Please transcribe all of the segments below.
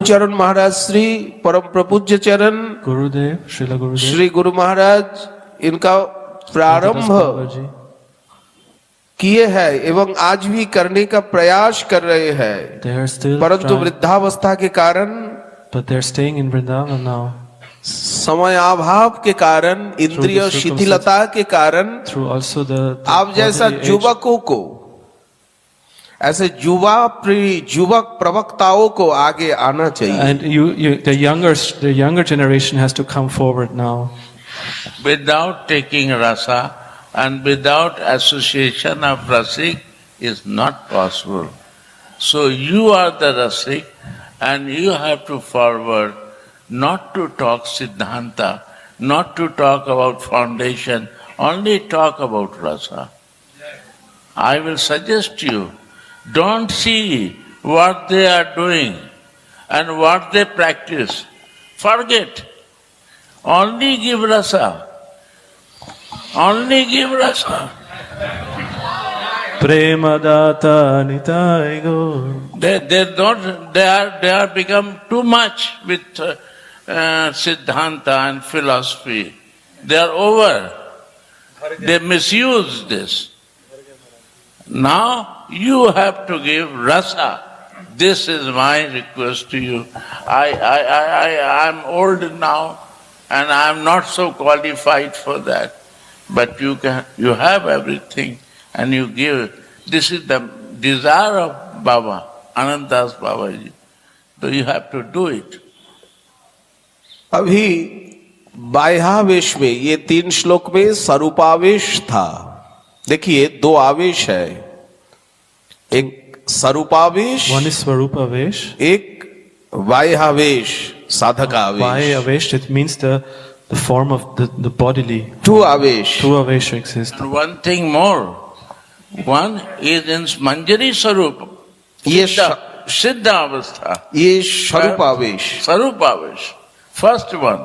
चरण महाराज श्री परम प्रपूज्य चरण गुरुदेव, श्रीला गुरुदेव, श्री गुरु महाराज इनका प्रारंभ जी किए हैं एवं आज भी करने का प्रयास कर रहे हैं, they are still परंतु trying, वृद्धावस्था के कारण, but they are staying in Vrindavan now. समय अभाव के कारण, इंद्रिय शिथिलता के कारण, Through also the आप जैसा bodily age, युवकों को, ऐसे युवक प्रवक्ताओं को आगे आना चाहिए। and the younger generation has to come forward now. Without taking rasa and without association of rasik is not possible. So you are the rasik and you have to forward not to talk Siddhanta, not to talk about foundation, only talk about rasa. I will suggest you, don't see what they are doing and what they practice. Forget. Only give rasa. Only give rasa. Prema data nitai gaur. They are become too much with Siddhanta and philosophy. They are over. They misuse this. Now you have to give rasa. This is my request to you. I'm old now and I'm not so qualified for that. But you have everything and you give. This is the desire of Baba, Anantas Babaji. So you have to do it. अभी बाह्यावेश में, ये 3 श्लोक में स्वरूपावेश था। देखिए 2 आवेश है, एक स्वरूपावेश, One is Swarupavesh, एक बाह्यावेश, साधकावेश। Vayavesh, it means the form of the bodily. 2 आवेश। Two Avesh exist. And one thing more. One is in Manjari Sarup. ये Siddha Avastha. ये स्वरूपावेश। Sarupavesh. First one.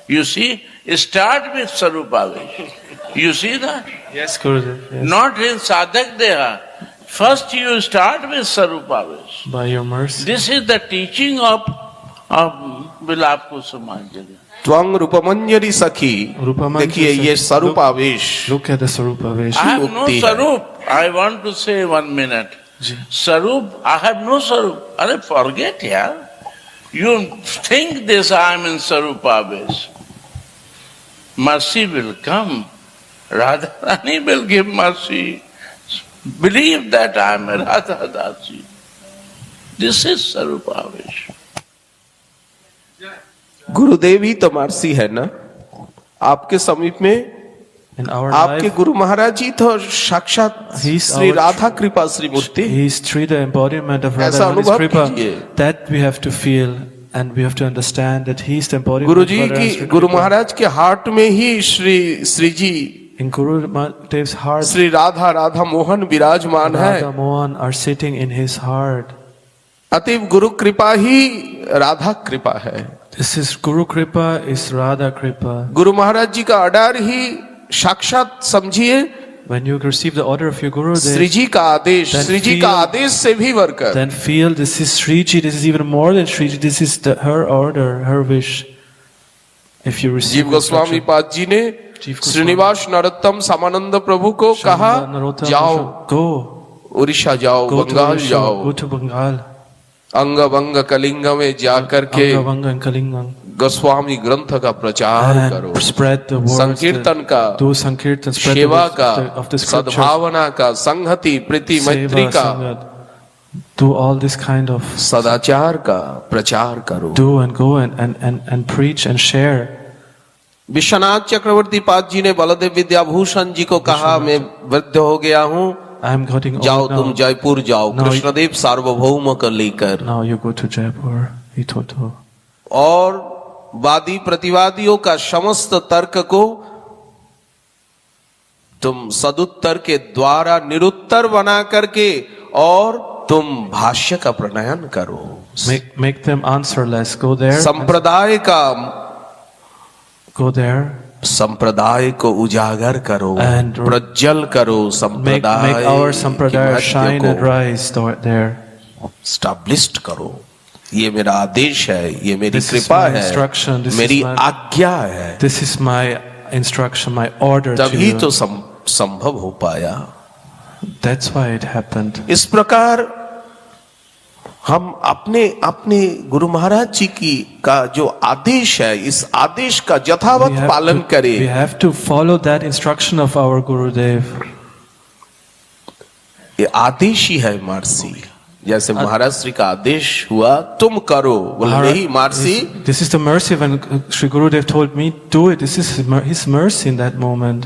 You see, start with Sarupavesh. You see that? Yes, Gurudev. Yes. Not in Sadhak Deha. First you start with Sarupavesh. By your mercy. This is the teaching of Vilap Kusumanjali. त्वं रूपमंजरी सखी। देखिए ये स्वरूपावेश। Look at the Sarupavesh. I have no Sarup. I want to say 1 minute. Sarup, I have no Sarup. Arey, forget, yeah. You think this, I am in Sarupavesh. Mercy will come. Radharani will give mercy. Believe that I am a Radha Dasi. This is Sarupavesh. गुरुदेव ही तो Marcy है ना आपके समीप में। In our आपके life, Guru Maharaj जी तो साक्षात श्री राधा कृपा श्री मूर्ति। He is true the embodiment of ऐसा Radharani's अनुभव Kripa. कीजिए। That we have to feel and we have to understand that He is the embodiment Guru of ji Radharani's की, Kripa. गुरु महाराज के heart में ही श्री जी, In Guru Dev's heart, Shri Radha Mohan विराजमान है। Radha Mohan are sitting in his heart. अतएव गुरु कृपा ही राधा कृपा है। This is Guru Kripa, is Radha Kripa. Guru Maharaj जी का ऑर्डर ही साक्षात समझिए। When you receive the order of your Guru, Shri जी का आदेश, then श्री जी का आदेश से भी worker. then feel this is Sriji, this is even more than Sriji, this is her order, her wish. If you receive जीव Goswami instruction. पाद जी ने श्रीनिवास नरोत्तम सामानंद प्रभु को कहा, जाओ go उड़ीसा जाओ, to बंगाल Odisha, जाओ, go to Bengal, अंग वंग कलिंग में जाकर के Angavanga and Kalingam, गोस्वामी ग्रंथ का प्रचार करो, and spread the words, संकीर्तन का, do Sankirtan, spread the सेवा words का, of the scriptures, सद्भावना का, संहति प्रीति मैत्री Seva, का, Sangat, do all this kind of, सदाचार का प्रचार करो। do and go and preach and share. Vishwanath चक्रवर्ती पाद जी ने बलदेव विद्याभूषण जी को कहा, मैं वृद्ध हो गया हूँ, I am getting old जाओ now. तुम जयपुर जाओ Now कृष्णदेव सार्वभौम को लेकर। Now you go to Jaipur, he told her. और वादी प्रतिवादियों का समस्त तर्क को तुम सदुत्तर के द्वारा निरुत्तर बना करके और तुम भाष्य का प्रणयन करो। Make them answerless. Go there. संप्रदाय का, Go there. संप्रदाय को उजागर करो, And प्रज्वल करो, Make संप्रदाय our की sampradaya महत्व shine and को rise there. स्टैब्लिश्ड करो। ये मेरा आदेश है, ये मेरी This is कृपा my है, instruction, this is मेरी my- आज्ञा है, This is my instruction, my order to तभी you. तो संभव हो पाया। That's why it happened. इस प्रकार हम अपने अपने गुरु महाराज जी की का जो आदेश है, इस आदेश का यथावत पालन we करें। have to follow that instruction of our Gurudev. ये आदेश ही है महर्षि। जैसे महाराज श्री का आदेश हुआ तुम करो, बोले नहीं महर्षि, This is the mercy when Sri Gurudev told me, do it. This is his mercy in that moment.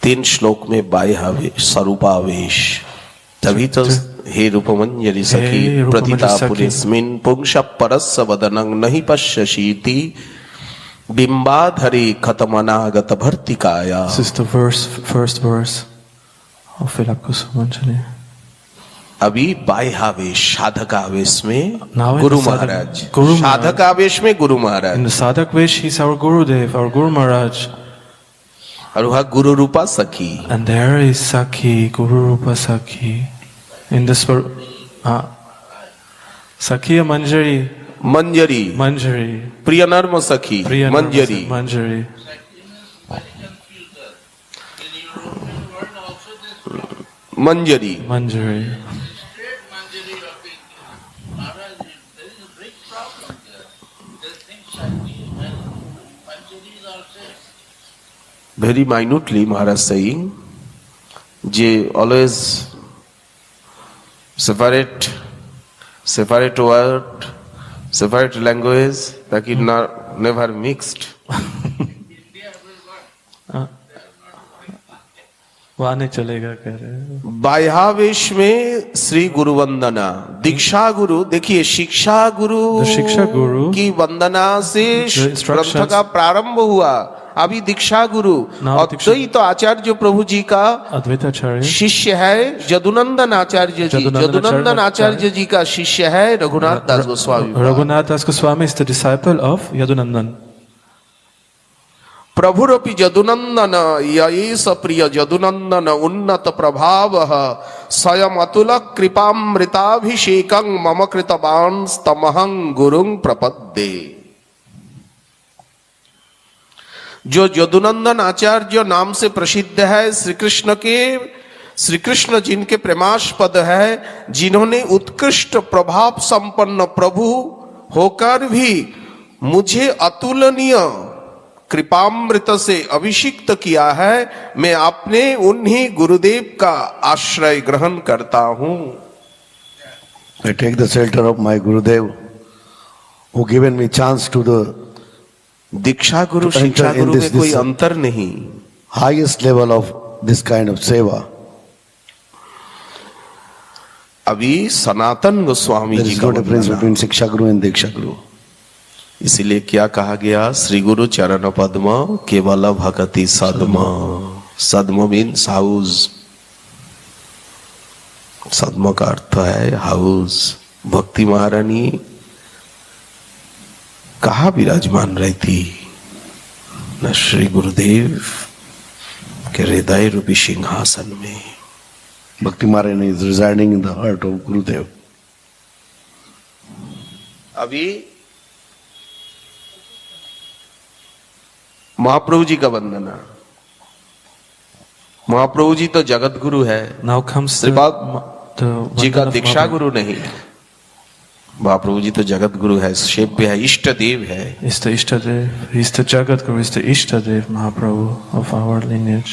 3 श्लोक में बाह्यावेश स्वरूपावेश, तभी तो हे रूपमंजरी सखी हे रूपमंजरी प्रतिता सखी। पुरेस्मिन् पुंस परस्य वदनं नहीं पश्यसीति बिंबाधरे खतमनागत भर्तिकाया। This is the first verse of Vilap Kusumanjali. अभी बाह्यावेश साधकावेश में Now in Guru the sadhak- Maharaj, Guru Maharaj. साधकावेश में Guru Maharaj, In the Sadhak Vesh, he's our Gurudev, our Guru Maharaj. और वह गुरु रूपा सखी। And there is Sakhi, Guru Rupa Sakhi. In this Sakhi Manjari, Manjari, Manjari, प्रिय नर्म सखी, Priya Manjari. Manjari. Manjari, Manjari. Straight Manjari of India. Maharaj, there is a big problem there. They think Shakti and Manjaris are same. very minutely Maharaj saying, J always separate word, separate language, ताकि never mixed. वहाँ नहीं चलेगा कह रहे हैं। बाह्यावेश में श्री गुरु वंदना, दीक्षा गुरु, देखिए शिक्षा गुरु, The शिक्षा गुरु की वंदना से The instructions- ग्रंथ का प्रारंभ हुआ। अभी दीक्षा गुरु Now दीक्षा- अद्वैत आचार्य प्रभु जी का अद्वैताचार्य शिष्य है यदुनंदन आचार्य जी। यदुनंदन आचार्य जी का शिष्य है रघुनाथ दास Goswami. Raghunath Das Goswami is the disciple of Yadunandan. प्रभुरपि Yadunandan ययेष प्रिय यदुनंदन उन्नत प्रभाव स्वयं अतुल कृपामृताभिषेकं मम कृतवांस्तमहं गुरुं प्रपद्ये। जो यदुनंदन आचार्य नाम से प्रसिद्ध है, श्री कृष्ण जिनके प्रेमास्पद है, जिन्होंने उत्कृष्ट प्रभाव संपन्न प्रभु होकर भी मुझे अतुलनीय कृपामृत से अभिषिक्त किया है, मैं अपने उन्हीं गुरुदेव का आश्रय ग्रहण करता हूं। I take the shelter of my Gurudev, who given me chance to the Diksha Guru To enter शिक्षा in गुरु this- में कोई this- अंतर नहीं। highest level of this kind of seva. अभी Sanatan Goswami There ji is का no difference Vandana. between Siksha Guru and Diksha Guru. इसीलिए क्या कहा गया, श्री गुरु चरण पद्म केवल भक्ति सद्म। सद्म मीन्स हाउस, सद्म का अर्थ है हाउस। भक्ति महारानी कहाँ विराजमान रहती न श्री गुरुदेव के हृदय रूपी सिंहासन में। Bhakti Maharani is residing in the heart of Gurudev. अभी महाप्रभु जी का वंदना। महाप्रभु जी तो जगत गुरु है, Now comes the, Shripad the जी का Vandana of दीक्षा Mahaprabhu. गुरु नहीं। महाप्रभु जी तो जगत गुरु है, सेव्य है, इष्ट देव है। Is the Ishtadev, he's the Jagat Guru, is the Ishtadev Mahaprabhu of our lineage.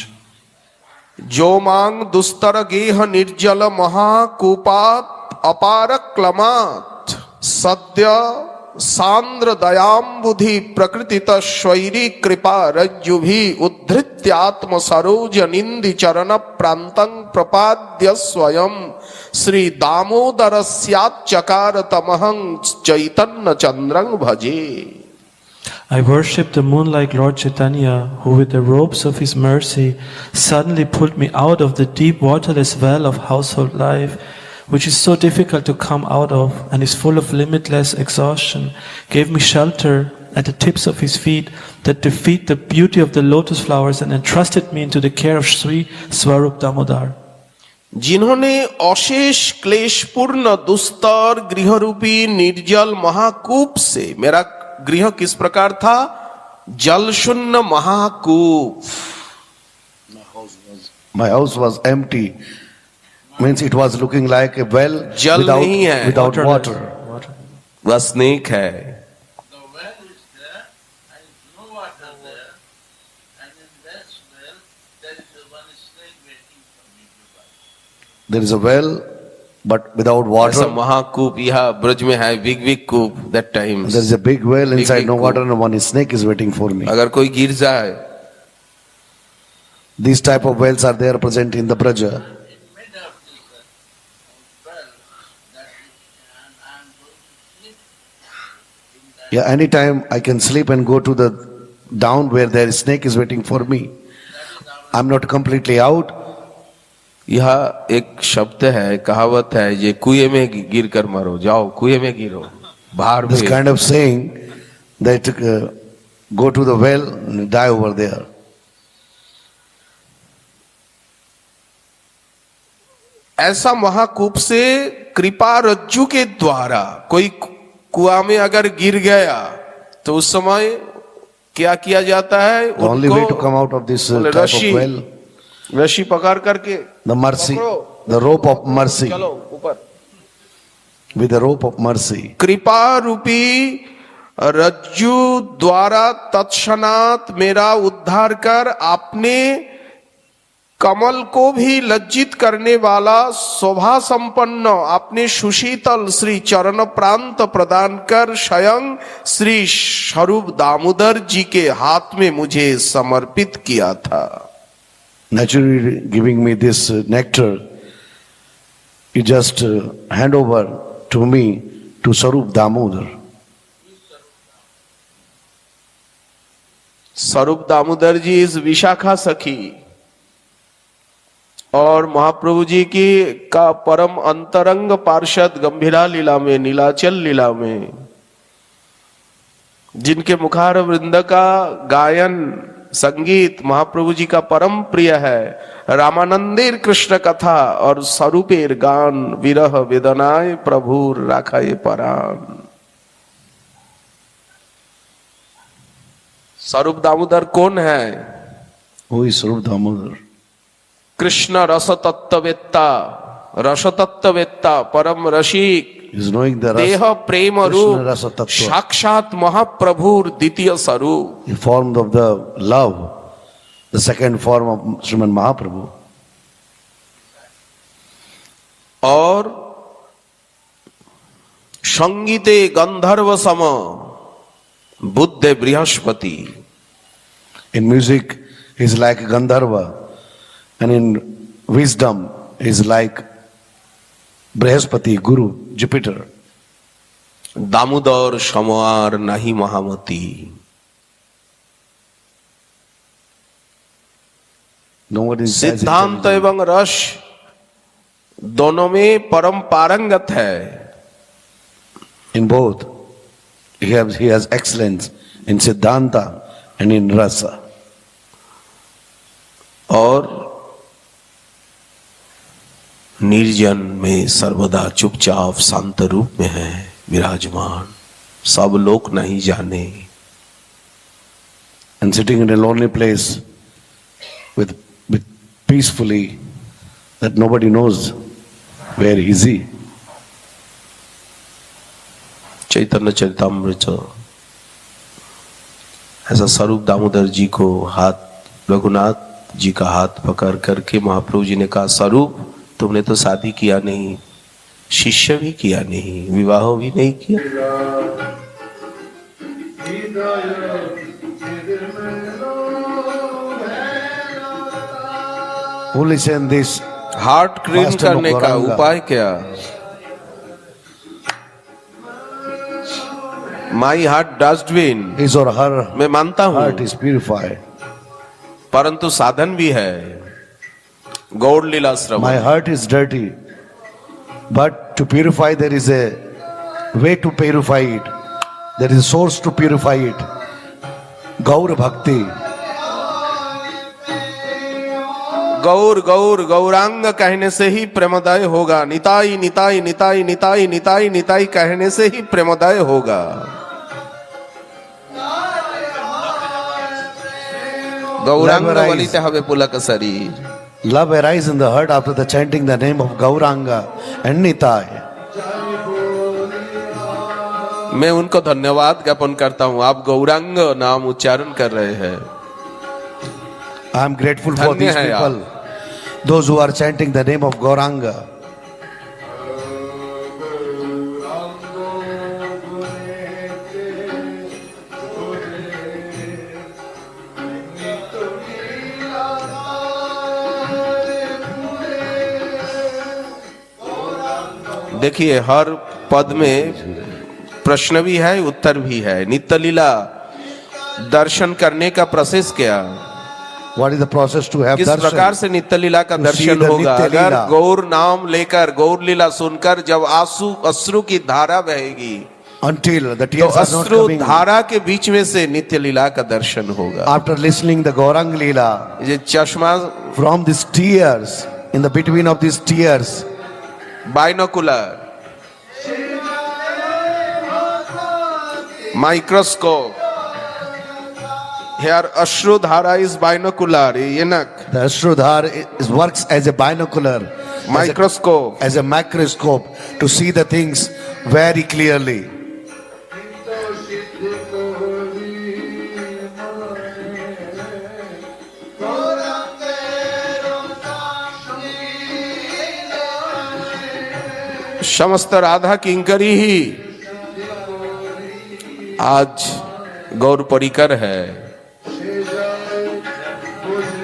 जो मांग दुस्तर गेह निर्जल महाकूपात अपार क्लमात सद्य सांद्र दयाम्बुधि प्रकृतित स्वैरी कृपा रज्जुभि उद्धृत्यात्म सरोज निंदि चरण प्रांतं प्रपाद्य स्वयं श्री दामोदर स्याच्चकार तमहं चैतन्य चंद्रं भजे। I worship the moon like Lord Chaitanya, who with the robes of his mercy suddenly pulled me out of the deep waterless well of household life, which is so difficult to come out of and is full of limitless exhaustion, gave me shelter at the tips of his feet that defeat the beauty of the lotus flowers and entrusted me into the care of Sri Swarup Damodar. जिन्होंने अशेष क्लेशपूर्ण दुस्तर गृहरूपी निर्जल महाकूप से, मेरा गृह किस प्रकार था? जल शून्य महाकूप. My house was empty. Means it was looking like a well जल नहीं है, without water. वह स्नेक है. The well is there, and no water there, and in that well there is one snake waiting for me to buy. There is a well, but without ऐसा water. महाकूप यहाँ ब्रज में है, big big कूप. That time There is a big well inside, big no coop. water, and one snake is waiting for me. अगर कोई गिर जाए, These type of wells are there present in the Braja. It made up this well that and I am going to sleep in that. Yeah, anytime I can sleep and go to the down where there is snake is waiting for me. I'm not completely out. यह एक शब्द है, कहावत है, ये कुएं में गिर कर मरो, जाओ कुएं में गिरो, बाहर This में. kind of saying that go to the well and die over there. ऐसा महाकूप से कृपा रज्जु के द्वारा कोई कुआं में अगर गिर गया तो उस समय क्या किया जाता है? The only way to come out of this बोले type of रस्सी, well, रस्सी पकड़ करके the mercy, पकड़ो, the rope of mercy, चलो ऊपर. with the rope of mercy. कृपा रूपी रज्जु द्वारा तत्क्षणात मेरा उद्धार कर आपने कमल को भी लज्जित करने वाला शोभा संपन्न आपने सुशीतल श्री चरण प्रांत प्रदान कर स्वयं श्री स्वरूप दामोदर जी के हाथ में मुझे समर्पित किया था. Naturally giving me this nectar, you just hand over to me to Sarup Damodar. स्वरूप दामोदर जी इस विशाखा सखी और महाप्रभु जी की का परम अंतरंग पार्षद गंभीरा लीला में, नीलाचल लीला में, जिनके मुखार वृंद का गायन संगीत महाप्रभु जी का परम प्रिय है. रामानंदेर कृष्ण कथा और स्वरूपेर गान विरह वेदनाय प्रभुर राखाए परान. स्वरूप दामोदर कौन है? Who is Sarup Damodar? Krishna रसतत्ववेत्ता, रसतत्ववेत्ता, परम रसिक, Is knowing the देह प्रेम Krishna रूप rasa tattva. साक्षात महाप्रभुर द्वितीय स्वरूप. the form of the love, the second form of Sriman Mahaprabhu. और संगीते गंधर्व सम बुद्धे Brihaspati. In music, he is like Gandharva, and in wisdom, he is like Brihaspati, Guru, Jupiter. Damodar समार नहीं महामती. Nobody is as सिद्धांत intelligent. एवं रस दोनों में परम पारंगत है. In both, he has excellence in Siddhanta and in Rasa. और निर्जन में सर्वदा चुपचाप शांत रूप में है विराजमान, सब लोग नहीं जाने. And sitting in a lonely place with peacefully, that nobody knows where is he. चैतन्य चरितामृत ऐसा स्वरूप दामोदर जी को हाथ, रघुनाथ जी का हाथ पकड़ करके महाप्रभु जी ने कहा, स्वरूप तुमने तो शादी किया नहीं, शिष्य भी किया नहीं, विवाह भी नहीं किया. Who listen this? Heart clean Master करने का Guranga. उपाय क्या? My heart dustbin, His or her मैं मानता हूं, heart is purified. परंतु साधन भी है. गौड़ लीला My Shravan. heart is dirty, but to purify there is a way to purify it. There is a source to purify it. Gaur Bhakti. गौर गौर गौरांग कहने से ही प्रेमोदय होगा। निताई निताई निताई निताई निताई निताई कहने से ही प्रेमोदय होगा। गौरांग বলিতে হবে পুলক শরীর। Love arises in the heart after the chanting the name of Gauranga and Nitai. मैं उनको धन्यवाद ज्ञापन करता हूँ, आप गौरांग नाम उच्चारण कर रहे हैं। I am grateful for धन्य these है people, those who are chanting the name of Gauranga. देखिए हर पद में प्रश्न भी है, उत्तर भी है। नित्य लीला दर्शन करने का प्रोसेस क्या, What is the process to have किस darshan? प्रकार से नित्य लीला का To see दर्शन the होगा? नित्य अगर लीला। गौर नाम लेकर गौर लीला सुनकर जब अश्रु की धारा बहेगी Until the तो tears are not अश्रु coming. धारा के बीच में से नित्य लीला का दर्शन होगा। After listening the Gaurang Leela, ये चश्मा from these tears, in the between of these tears, binocular, microscope, here Ashrudhara is binocular, Yenak, the Ashrudhar works as a binocular, microscope. as a microscope to see the things very clearly. समस्त राधा किंकरी ही आज गौर परिकर है।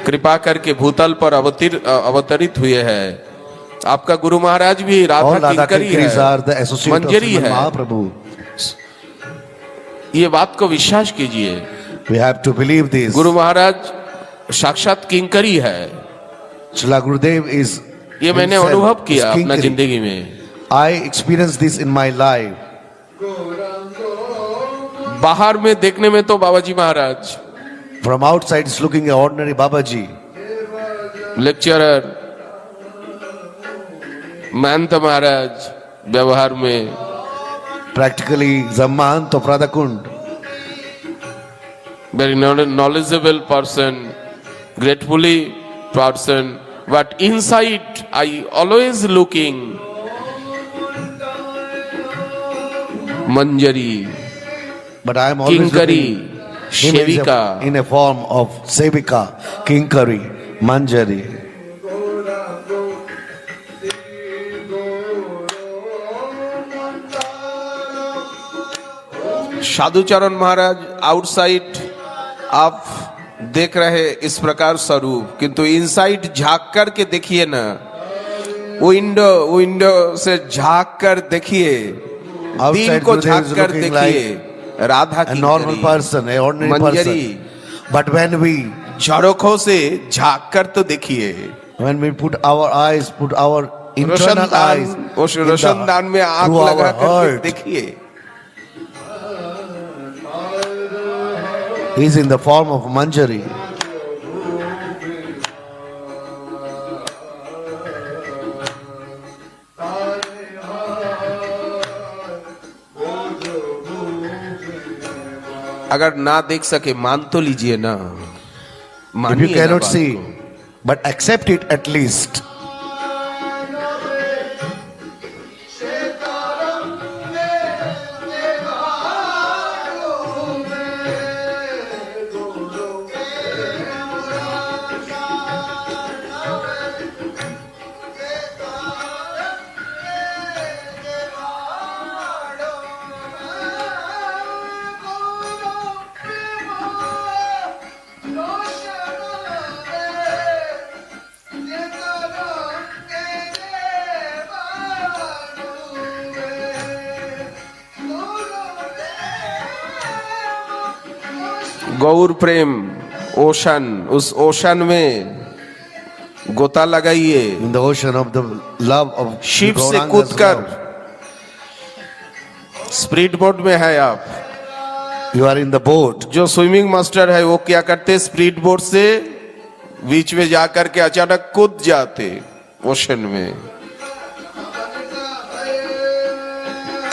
कृपा करके भूतल पर अवतरित हुए हैं। आपका गुरु महाराज भी All Radha Radha Kinkari Kinkaris are the है, associate of मंजरी Sriman है। Mahaprabhu. ये बात को विश्वास कीजिए। We have to believe this. Guru Maharaj साक्षात किंकरी है। Srila Gurudev is ये मैंने himself अनुभव किया is अपना Kinkari. जिंदगी में। I experienced this in my life. बाहर में देखने में तो बाबा जी महाराज From outside, it's looking an ordinary Babaji, lecturer, महंत महाराज, व्यवहार में practically Zamman to Pradakund. very knowledgeable person, gratefully person, but inside I always looking Manjari, But I am always Kinkari, looking him as Shevika. in a form of Sevika, Kinkari, Manjari. Sadhucharan Maharaj outside आप देख रहे इस प्रकार स्वरूप, किंतु inside झांक कर के देखिए ना, विंडो से झांक कर देखिए, दिल Outside को Gurudev झांक is कर looking देखिए, राधा A की normal person, a ordinary Manjari, person. But when we झरोखों से झांक कर तो देखिए, put our eyes, put our internal eyes उस in the- रोशनदान में आंख through our लगा कर heart, देखिए, he is in the form of Manjari. अगर ना देख सके मान तो लीजिए ना, If you मानिए ना cannot बात see, को। but accept it at least. Gaur Prem ocean, उस ओशन में गोता लगाइए, In the ocean of the love of ship से Gauranga's कूदकर love. स्पीड बोट में है आप। You are in the boat. जो स्विमिंग मास्टर है वो क्या करते, स्पीड बोट से बीच में जाकर के अचानक कूद जाते ओशन में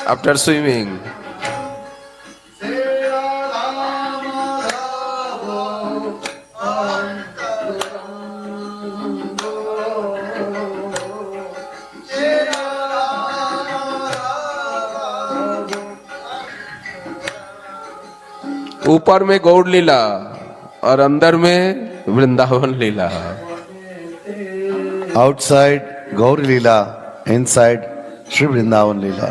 आफ्टर स्विमिंग। ऊपर में गौड़ लीला और अंदर में वृंदावन लीला। Outside Gauri Leela, inside Sri Vrindavan Leela.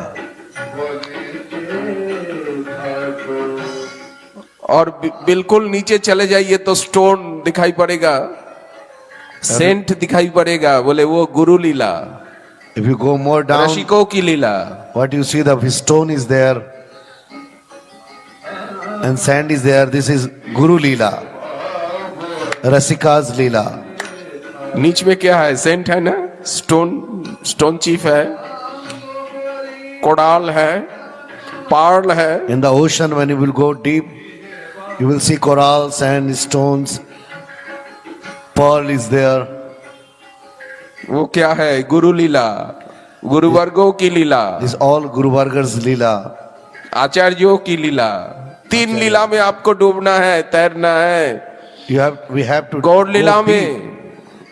और बिल्कुल नीचे चले जाइए तो स्टोन दिखाई पड़ेगा, सेंट दिखाई पड़ेगा, बोले वो गुरु लीला, If you go more down, रसिकों की लीला। what you see, the stone is there and sand is there. This is Guru Leela, Rasika's Leela. नीच में क्या है? सेंट है ना, स्टोन चीफ है, कोडाल है, पार्ल है। In the ocean, when you will go deep, you will see coral, sand, stones, pearl is there. वो क्या है? गुरु लीला, गुरु वर्गों की लीला, This is all Guru Varga's Leela. आचार्यों की लीला। तीन लीला में आपको डूबना है, तैरना है। We have to Gaur go Leela deep. में,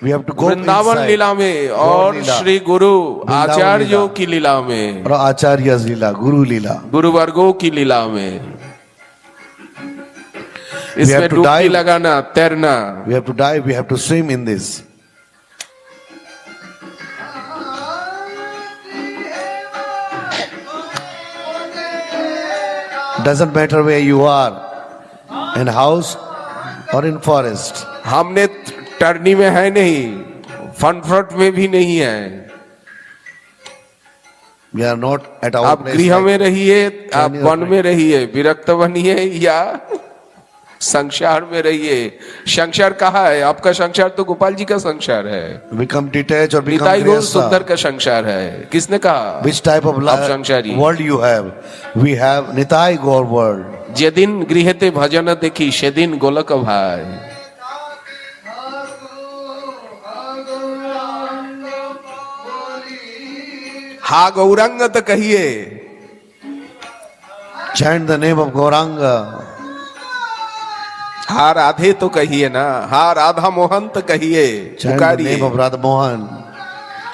We have to go Vrindavan inside. लीला में, गौड़ और लीला, श्री गुरु वृंदावन आचार्यों लीला, की लीला में, और आचार्य's लीला, गुरु लीला. गुरु वर्गों की लीला में। have इसमें to डुबकी dive. लगाना, तैरना। We have to dive, we have to swim in this. Doesn't matter where you are, in house or in forest. हमने टर्नी में है नहीं, फनफ्रट में भी नहीं है। We are not at our आप place. गृह में like- रहिए, आप Any वन other में रहिए, विरक्त बनिए या संसार में रहिए। संसार कहाँ है? आपका संसार तो गोपाल जी का संसार है, become detached or become Nitai गौर सुंदर grihastha. का संसार है। किसने कहा? Which type of आप संसारी। world you have? We have Nitai Gaur world. जे दिन गृहते भजन देखी से दिन गोलक भाई। हा गौरंग तो कहिए, Chant the name of Gauranga. हा राधे तो कहिए ना, हा राधा मोहन तो कहिए, Chant the पुकारिए। name of Radha Mohan.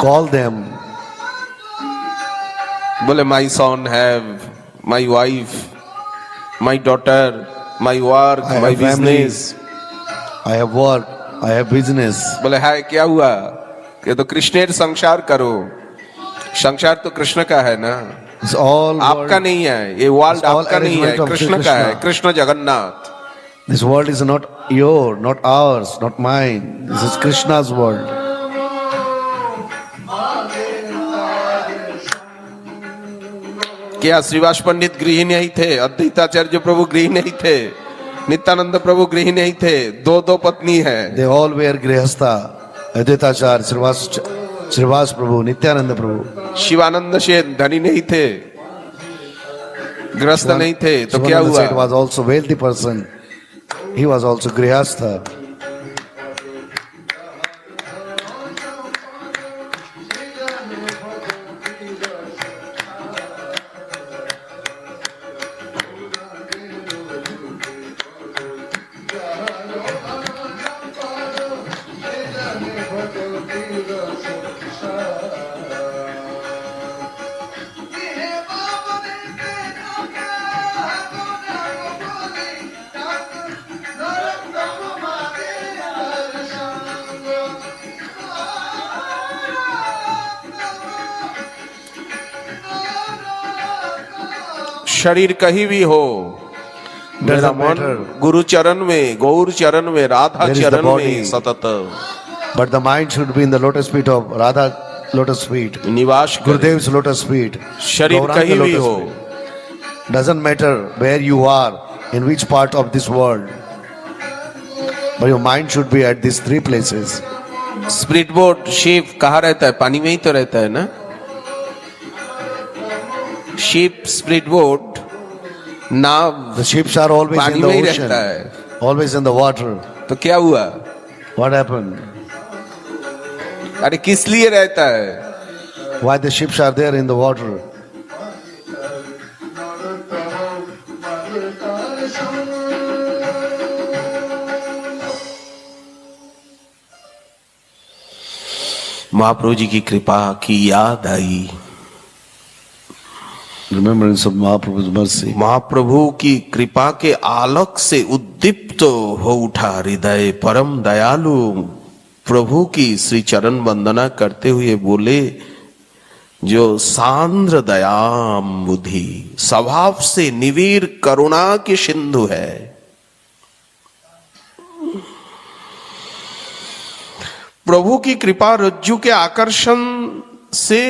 Call them. बोले my son have, my wife, my daughter, my work, I my have family. Business. I have work. I have business. बोले है क्या हुआ? ये तो कृष्णेर संसार करो। संसार तो कृष्ण का है ना, It's all आपका world. नहीं है। ये वर्ल्ड It's all आपका नहीं है, arrangement of कृष्ण Shri का है, Krishna. Krishna Jagannath. This world is not your, not ours, not mine. This is Krishna's world. क्या श्रीवास पंडित गृह नहीं थे? अद्वैताचार्य प्रभु गृह नहीं थे? नित्यानंद प्रभु गृह नहीं थे? दो पत्नी है। They all were grihastha. Advaitacharya, Srivas Prabhu, Nityananda Prabhu. Shivanand Sen धनी नहीं थे, ग्रस्त नहीं थे, तो क्या Shivananda हुआ? Seth was also wealthy person. He was also grihastha. शरीर कहीं भी हो, मेरा मन matter. गुरु चरण में, गौर चरण में, राधा There is the चरण में body. सतत But the mind should be in the lotus feet of Radha, lotus feet. निवास करे। Gurudev's lotus feet. शरीर Gauranga कहीं भी lotus हो, feet. Doesn't matter where you are, in which part of this world. But your mind should be at these three places. Spirit boat ship कहाँ रहता है? पानी में ही तो रहता है ना। Ship, spirit boat, now The ships are always पानी in the में ही ocean, रहता है। always in the water. तो क्या हुआ? What happened? अरे किस लिए रहता है? Why the ships are there in the water? Mahaprabhu ji की कृपा की याद आई, Remembrance of Mahaprabhu's mercy. महाप्रभु की कृपा के आलोक से उद्दीप्त हो उठा हृदय। परम दयालु प्रभु की श्री चरण वंदना करते हुए बोले, जो सांद्र दयाम बुद्धि, स्वभाव से निवीर करुणा के सिंधु है, प्रभु की कृपा रज्जु के आकर्षण से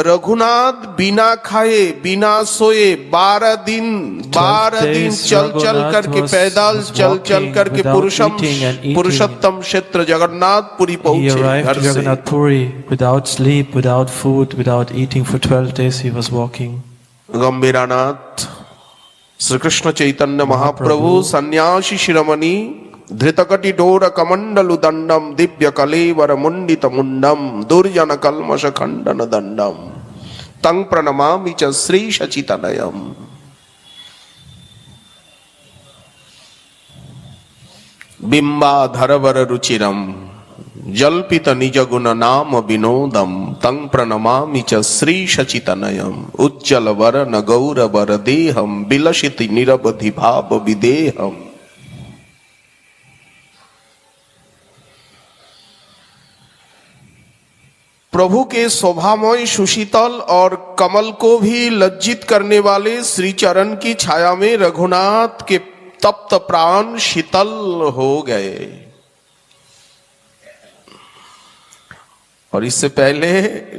रघुनाथ बिना खाए बिना सोए 12 दिन चल चल करके, पैदल चल चल करके पुरुषोत्तम क्षेत्र जगन्नाथपुरी He पहुंचे। arrived घर to से Jagannath Puri without sleep, without food, without eating. For 12 days he was walking. गंभीरानाथ Shri Krishna Chaitanya Mahaprabhu सन्यासी शिरोमणि धृतकटि डोर कमंडलु दंडम दिव्य कलेवर मुंडित मुंडम दुर्जन कल्मष खंडन दंडम तं प्रणमामि च श्री शचितनयम। बिंबाधरवर रुचिरम जल्पित निज गुण नाम विनोदम तं प्रणमामि च श्री शचितनयम। उज्जल वरन गौरवर देहम विलसित निरवधि भाव विदेहम। प्रभु के शोभामय सुशीतल और कमल को भी लज्जित करने वाले श्री चरण की छाया में रघुनाथ के तप्त प्राण शीतल हो गए। और इससे पहले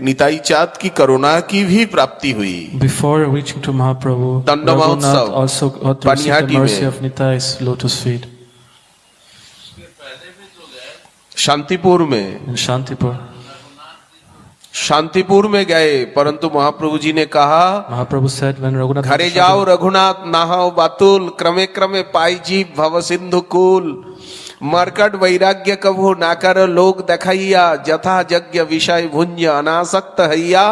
निताई चाँद की करुणा की भी प्राप्ति हुई। Before reaching to Mahaprabhu, दंडमहोत्सव Raghunath also got to receive Panihati the mercy में of Nitai's lotus feet Shantipur में, in Shantipur. शांतिपुर में गए, परंतु महाप्रभु जी ने कहा, Mahaprabhu said when Raghunath घरे जाओ रघुनाथ नहाओ बातुल, क्रमे क्रमे पाई जीव भव सिंधु कूल। मरकट वैराग्य कभू ना कर लोग देखैया, जथा यज्ञ विषय भुंज अनासक्त हैया।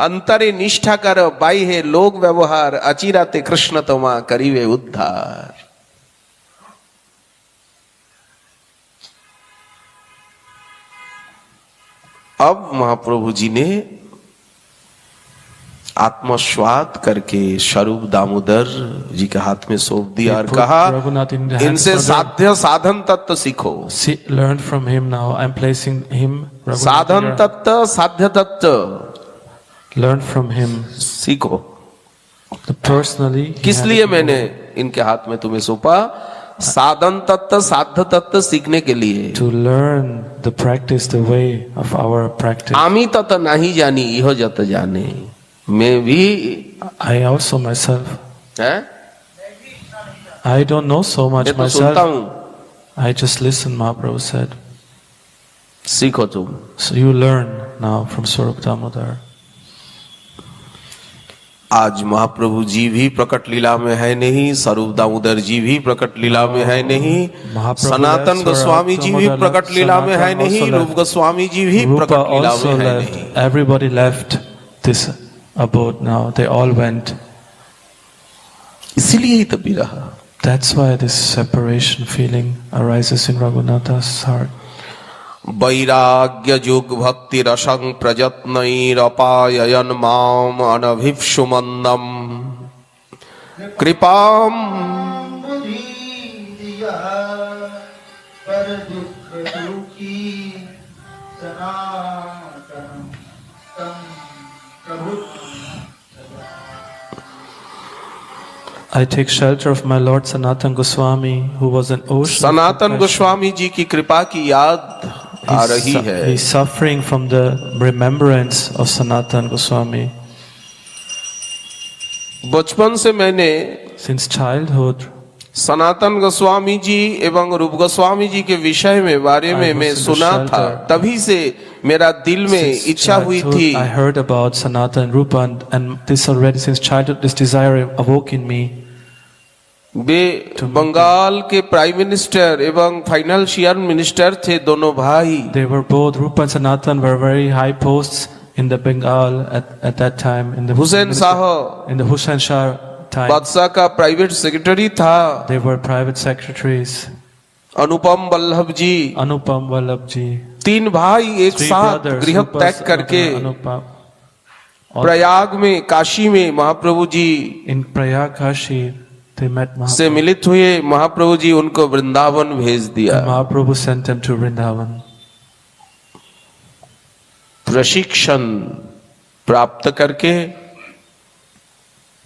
अंतरे निष्ठा कर बाह्य लोग व्यवहार, अचिराते कृष्ण तमा करिवे उद्धार। अब महाप्रभु जी ने आत्मस्वाद करके स्वरूप दामोदर जी के हाथ में सौंप दिया और कहा, इनसे साध्य साधन तत्व सीखो। Learn from him now. I'm placing him. साधन तत्व साध्य तत्व Learn from him. सीखो। Personally. किस लिए मैंने इनके हाथ में तुम्हें सौंपा? साधन तत्व साध्य तत्व सीखने के लिए। To learn the practice, the way of our practice. आमी तत नहीं जानी इहो जत जाने। मैं भी I also myself. है? I don't know so much मैं तो सुनता myself. हूँ। I just listen, Mahaprabhu said. सीखो तुम। So you learn now from Swarup Damodar. आज महाप्रभु जी भी प्रकट लीला में है नहीं, स्वरूप दामोदर जी भी प्रकट लीला में है नहीं, सनातन गोस्वामी जी भी प्रकट लीला में है नहीं, रूप गोस्वामी जी भी प्रकट लीला में है नहीं। Everybody left this abode now. They all went. इसीलिए ही तभी रहा। That's why this separation feeling arises in Raghunatha's heart. वैराग्य युग भक्ति रसं प्रयत्नैरपाययन् माम अनभिप्सु मंदम कृपाम। I take shelter of my Lord Sanatan Goswami, who was an ocean. Sanatan Goswami ji की कृपा की याद आ रही है। He's suffering from the remembrance of Sanatan Goswami. बचपन से मैंने Since childhood, सनातन गोस्वामी जी एवं रूप गोस्वामी जी के विषय में बारे में मैं सुना था, तभी से मेरा दिल में इच्छा हुई थी। I heard about Sanatan and Rupa, and this already since childhood, this desire awoke in me. वे बंगाल के प्राइम मिनिस्टर एवं फाइनेंशियल मिनिस्टर थे दोनों भाई। They were both, Rupa and Sanatan were very high posts in the Bengal at that time. In the Hussain Shah in the Hussain Shah time, बादशाह का private secretary था। they were private secretaries. Anupam Vallabh ji, Anupam Vallabh ji, तीन भाई एक three साथ brothers, गृह Rupa, त्याग करके Anupam. प्रयाग में, काशी में Mahaprabhu ji In Prayag, Kashi, they met से Mahaprabhu. मिलित हुए। महाप्रभु जी उनको वृंदावन भेज दिया। And Mahaprabhu sent them to Vrindavan. प्रशिक्षण प्राप्त करके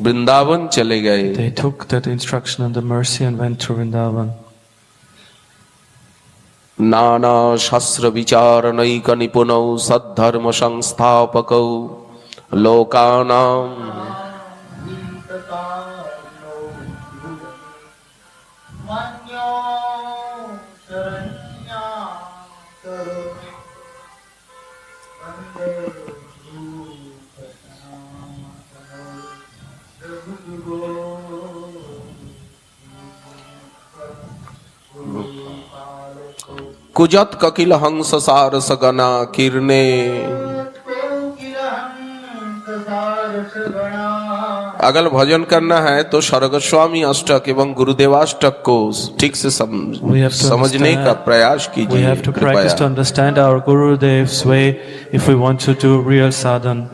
वृंदावन चले गए। They took that instruction and the mercy and went to Vrindavan. नाना शास्त्र विचारणैक निपुणौ सद्धर्म संस्थापकौ लोकानां कुजत ककिल हंस सारस गना किरने। अगर भजन करना है तो स्वर्गस्वामी अष्टक एवं गुरुदेवाष्टक को ठीक से समझने का प्रयास We कीजिए have to practice to कृपया। understand our Gurudev's way if we want to do real sadhana.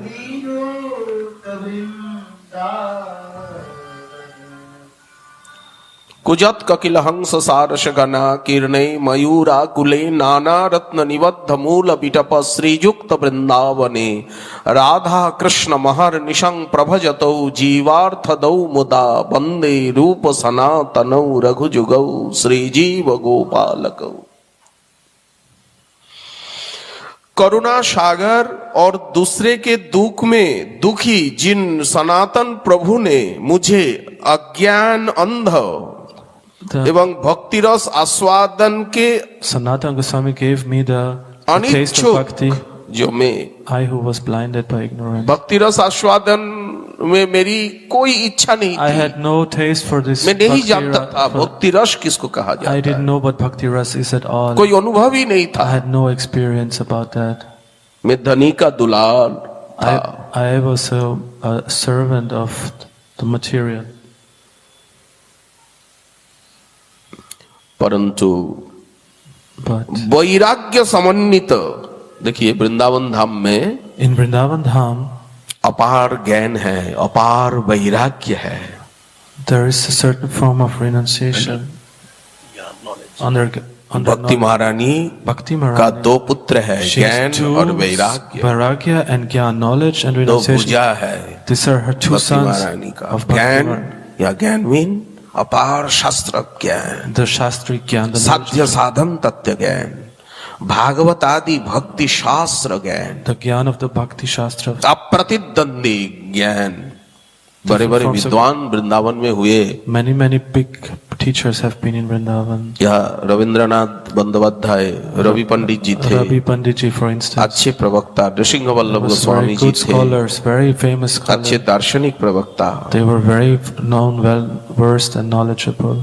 कुजत ककिल हंस सारस गना किरणे मयूरा कुले नाना रत्न निबद्ध मूल बिटप श्रीयुक्त वृंदावने राधा कृष्ण महर निशं प्रभजतौ जीवार्थदौ मुदा वंदे रूप सनातनौ रघुजुगौ श्रीजीव गोपालकौ। करुणा सागर और दूसरे के दुख में दुखी जिन सनातन प्रभु ने मुझे अज्ञान अंध एवं भक्ति रस आस्वादन के Sanatana Goswami gave me the taste of bhakti. अनिच्छुक जो मैं I who was blinded by ignorance. भक्ति रस आस्वादन में मेरी कोई इच्छा नहीं I थी। had no taste for this मैं नहीं bhakti जानता था ra- भक्ति रस किसको कहा I जाता है। didn't know what bhakti ras is at all. कोई अनुभव ही नहीं I था। had no experience about that. मैं धनी का दुलाल था। I was a servant of the material. परंतु But वैराग्य समन्वित, देखिए वृंदावन धाम में in Vrindavan Dham, अपार ज्ञान है, अपार वैराग्य है। there is a certain form of renunciation. Under भक्ति महारानी Bhakti का Maharani, दो पुत्र है, she has ज्ञान two, और वैराग्य। Vairagya and Gyan, knowledge and दो renunciation. भुजा है These are her two भक्ति sons महारानी का, of Bhakti ज्ञान Maharani. या ज्ञानवीन अपार शास्त्र ज्ञान, The Shastri Gyan, the knowledge, साध्य साधन तत्व ज्ञान, भागवत आदि भक्ति शास्त्र ज्ञान, the Gyan of the Bhakti Shastra. अप्रतिद्वंदी ज्ञान। बड़े बड़े forms of- विद्वान वृंदावन में हुए। Many big teachers have been in Vrindavan. यह रविंद्रनाथ बंदोपाध्याय रवि पंडित जी थे, Ravi Pandit ji, for instance, अच्छे प्रवक्ता। Narasimha Vallabh was Goswami very ji good थे, scholars, very famous अच्छे scholars. दार्शनिक प्रवक्ता। They were very known, well versed and knowledgeable.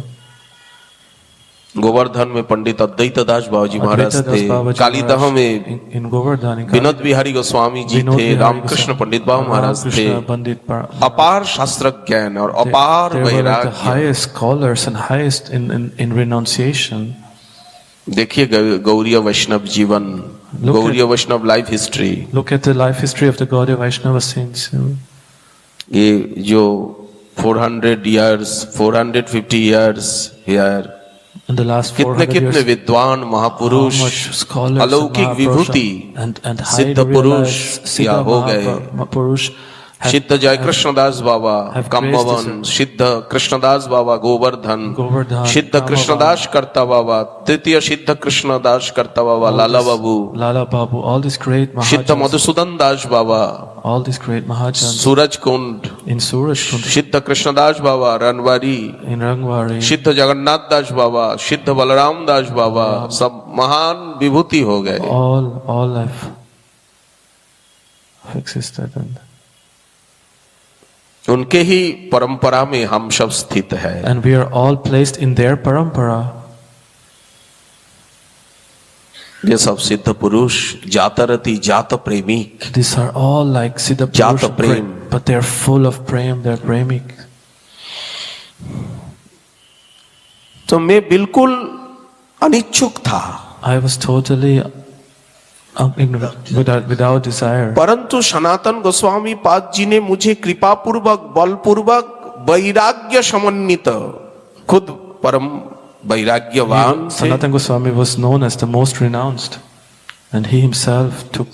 Govardhan में पंडित अद्वैत दास बाबूजी महाराज Advaita थे। Das Babaji कालीदह Maharaj में in Govardhan, in Vinod Bihari Goswami ji Vinod थे। Bihari रामकृष्ण Goswami, पंडित बाबू महाराज थे। Ramakrishna Pandit Bar- अपार शास्त्र ज्ञान और They अपार were like the वैराग्य। highest scholars and highest in renunciation. देखिए गौरीय वैष्णव जीवन, Look at- Gaudiya Vaishnav life history. Look at the life history of the Gaudiya Vaishnava saints. ये जो 400 years 450 years here, In the last कितने 400 कितने years, विद्वान how महापुरुष, much scholars अलौकिक and विभूति, Mahapurush and सिद्ध highly पुरुष realized या Siddha हो गए। Mahapurush have- सिद्ध जय कृष्णदास बाबा have कम्मवन, graced this- सिद्ध कृष्णदास बाबा गोवर्धन, Govardhan, सिद्ध Kamavan, कृष्णदास करता बाबा, तृतीय सिद्ध कृष्णदास करता बाबा all Lala this- Babu, Lala Babu, all these great सिद्ध Mahajans, Madhusudan Das Baba, all these great Mahajans Suraj Kund, in Surajkund, सिद्ध कृष्णदास बाबा रनवारी, in Rangwari, सिद्ध जगन्नाथ दास बाबा, सिद्ध बलराम दास बाबा, सब महान विभूति हो गए। all have existed. And उनके ही परंपरा में हम सब स्थित है। And we are all placed in their parampara. ये सब सिद्ध पुरुष जातरति जात प्रेमिक, These are all like Siddha Jata Purusha, Prem. but they are full of prem, they are premik. तो मैं बिल्कुल अनिच्छुक था, I was totally ignorant, without desire. परंतु सनातन गोस्वामी पाद जी ने मुझे कृपा पूर्वक बलपूर्वक वैराग्य समन्वित, खुद परम वैराग्यवान थे, Sanatana Goswami was known as the most renounced, and he himself took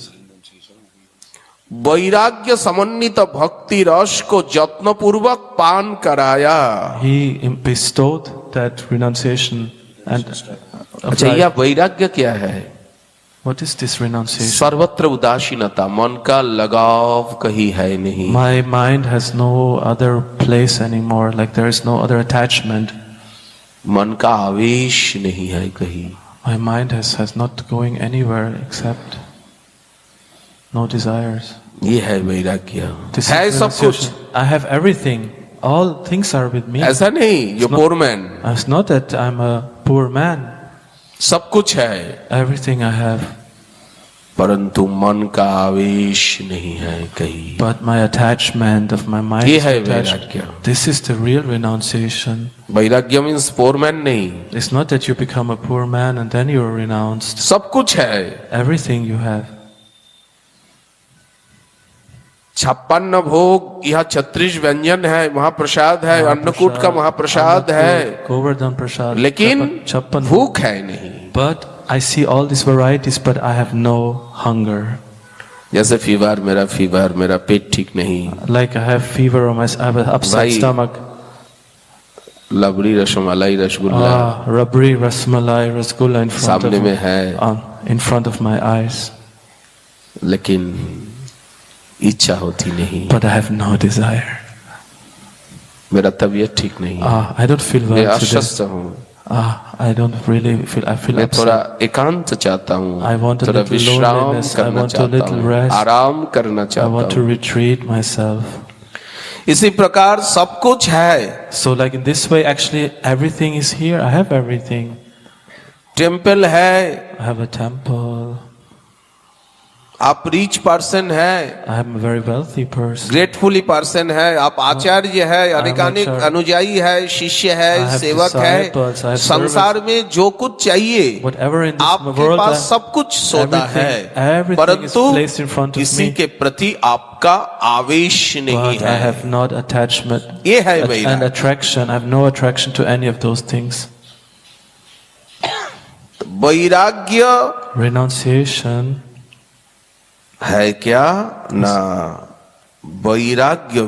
वैराग्य समन्वित भक्ति रस को जत्न पूर्वक पान कराया। he bestowed that renunciation and अच्छा, यह वैराग्य क्या है? what is this renunciation? सर्वत्र उदासीनता, मन का लगाव कहीं है नहीं। My mind has no other place anymore, like there is no other attachment. मन का आवेश नहीं है कहीं। My mind has not going anywhere except no desires. ये है वैराग्य। This है is सब कुछ, renunciation. I have everything. All things are with me. ऐसा नहीं जो पोर man, It's not that I'm a poor man. सब कुछ है, Everything I have. परंतु मन का आवेश नहीं है कहीं। But my attachment of my mind ये is है attached. वैराग्य। This is the real renunciation. वैराग्य मीन्स पोर मैन नहीं, It's not that you become a poor man and then you are renounced. सब कुछ है। Everything you have. 56 भोग, यह 36 व्यंजन है, महाप्रसाद है, अन्नकूट का महाप्रसाद है, Govardhan Prasad. लेकिन Chappan. भूख है नहीं। But I see all these varieties, but I have no hunger. जैसे फीवर, मेरा पेट ठीक नहीं, Like I have fever or I have an upset Bhai, stomach. लबड़ी rasmalai rasgulla Rabri, rasmalai, rasgulla in front सामने में of है, in front of my eyes. लेकिन इच्छा होती नहीं। But I have no desire. मेरा तबीयत ठीक नहीं है, I don't feel मैं well today. अस्वस्थ हूँ, I don't really feel. I feel मैं थोड़ा upset. एकांत चाहता हूँ, I want a थोड़ा little विश्राम loneliness. I करना want a चाहता little हूँ, rest. आराम करना I चाहता want to हूँ। retreat myself. इसी प्रकार सब कुछ है। So like in this way, actually everything is here. I have everything. Temple है, I have a temple. आप रिच पर्सन है, I am a very wealthy person. Gratefully person है, आप आचार्य है, अनेकानेक आचार्य। अनुयायी है, शिष्य I है, have सेवक disciples, I है, have संसार में जो कुछ चाहिए Whatever in this आपके world, पास सब कुछ सौदा है, everything is परंतु placed in front of किसी me. के प्रति आपका आवेश नहीं But I है। have not attachment ये है and वैराग्य। attraction. I have no attraction to any of those things. वैराग्य Renunciation है क्या ना, वैराग्य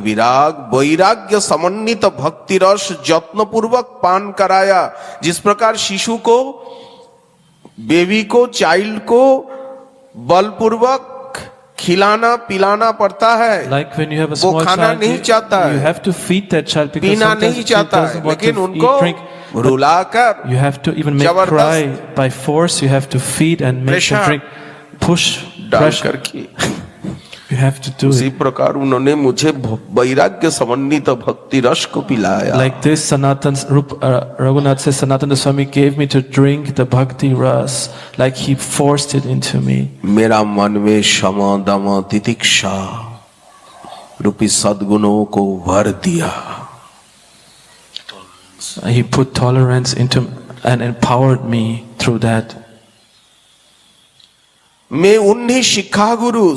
वैराग्य समन्वित भक्ति रस जत्न पूर्वक पान कराया। जिस प्रकार शिशु को, बेबी को, चाइल्ड को बलपूर्वक खिलाना पिलाना पड़ता है, like when you have a वो small खाना child, नहीं चाहता you है, have to feed that child because पीना sometimes नहीं he चाहता है, doesn't want लेकिन to उनको eat, drink. रुलाकर You have to even make जबरदस्त cry by force. You have to feed and make Pressure. them drink. Push, डाल pressure. करके, You have to do उसी it. प्रकार उन्होंने मुझे वैराग्य समन्वित भक्ति रस को पिलाया। Like this, Raghunath says, Sanatana Swami gave me to drink the bhakti ras, like he forced it into me. मेरा मन में शम दम तितिक्षा रूपी सद्गुणों को भर दिया। He put tolerance into and empowered me through that. मैं उन्हीं शिक्षा गुरु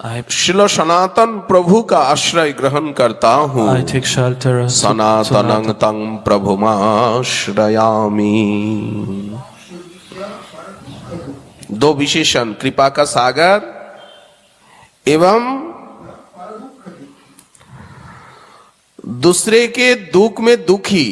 I श्रील सनातन प्रभु का आश्रय ग्रहण करता हूँ। take shelter of सनातनं तं प्रभुमाश्रयामि। दो विशेषण, कृपा का सागर एवं दूसरे के दुख में दुखी।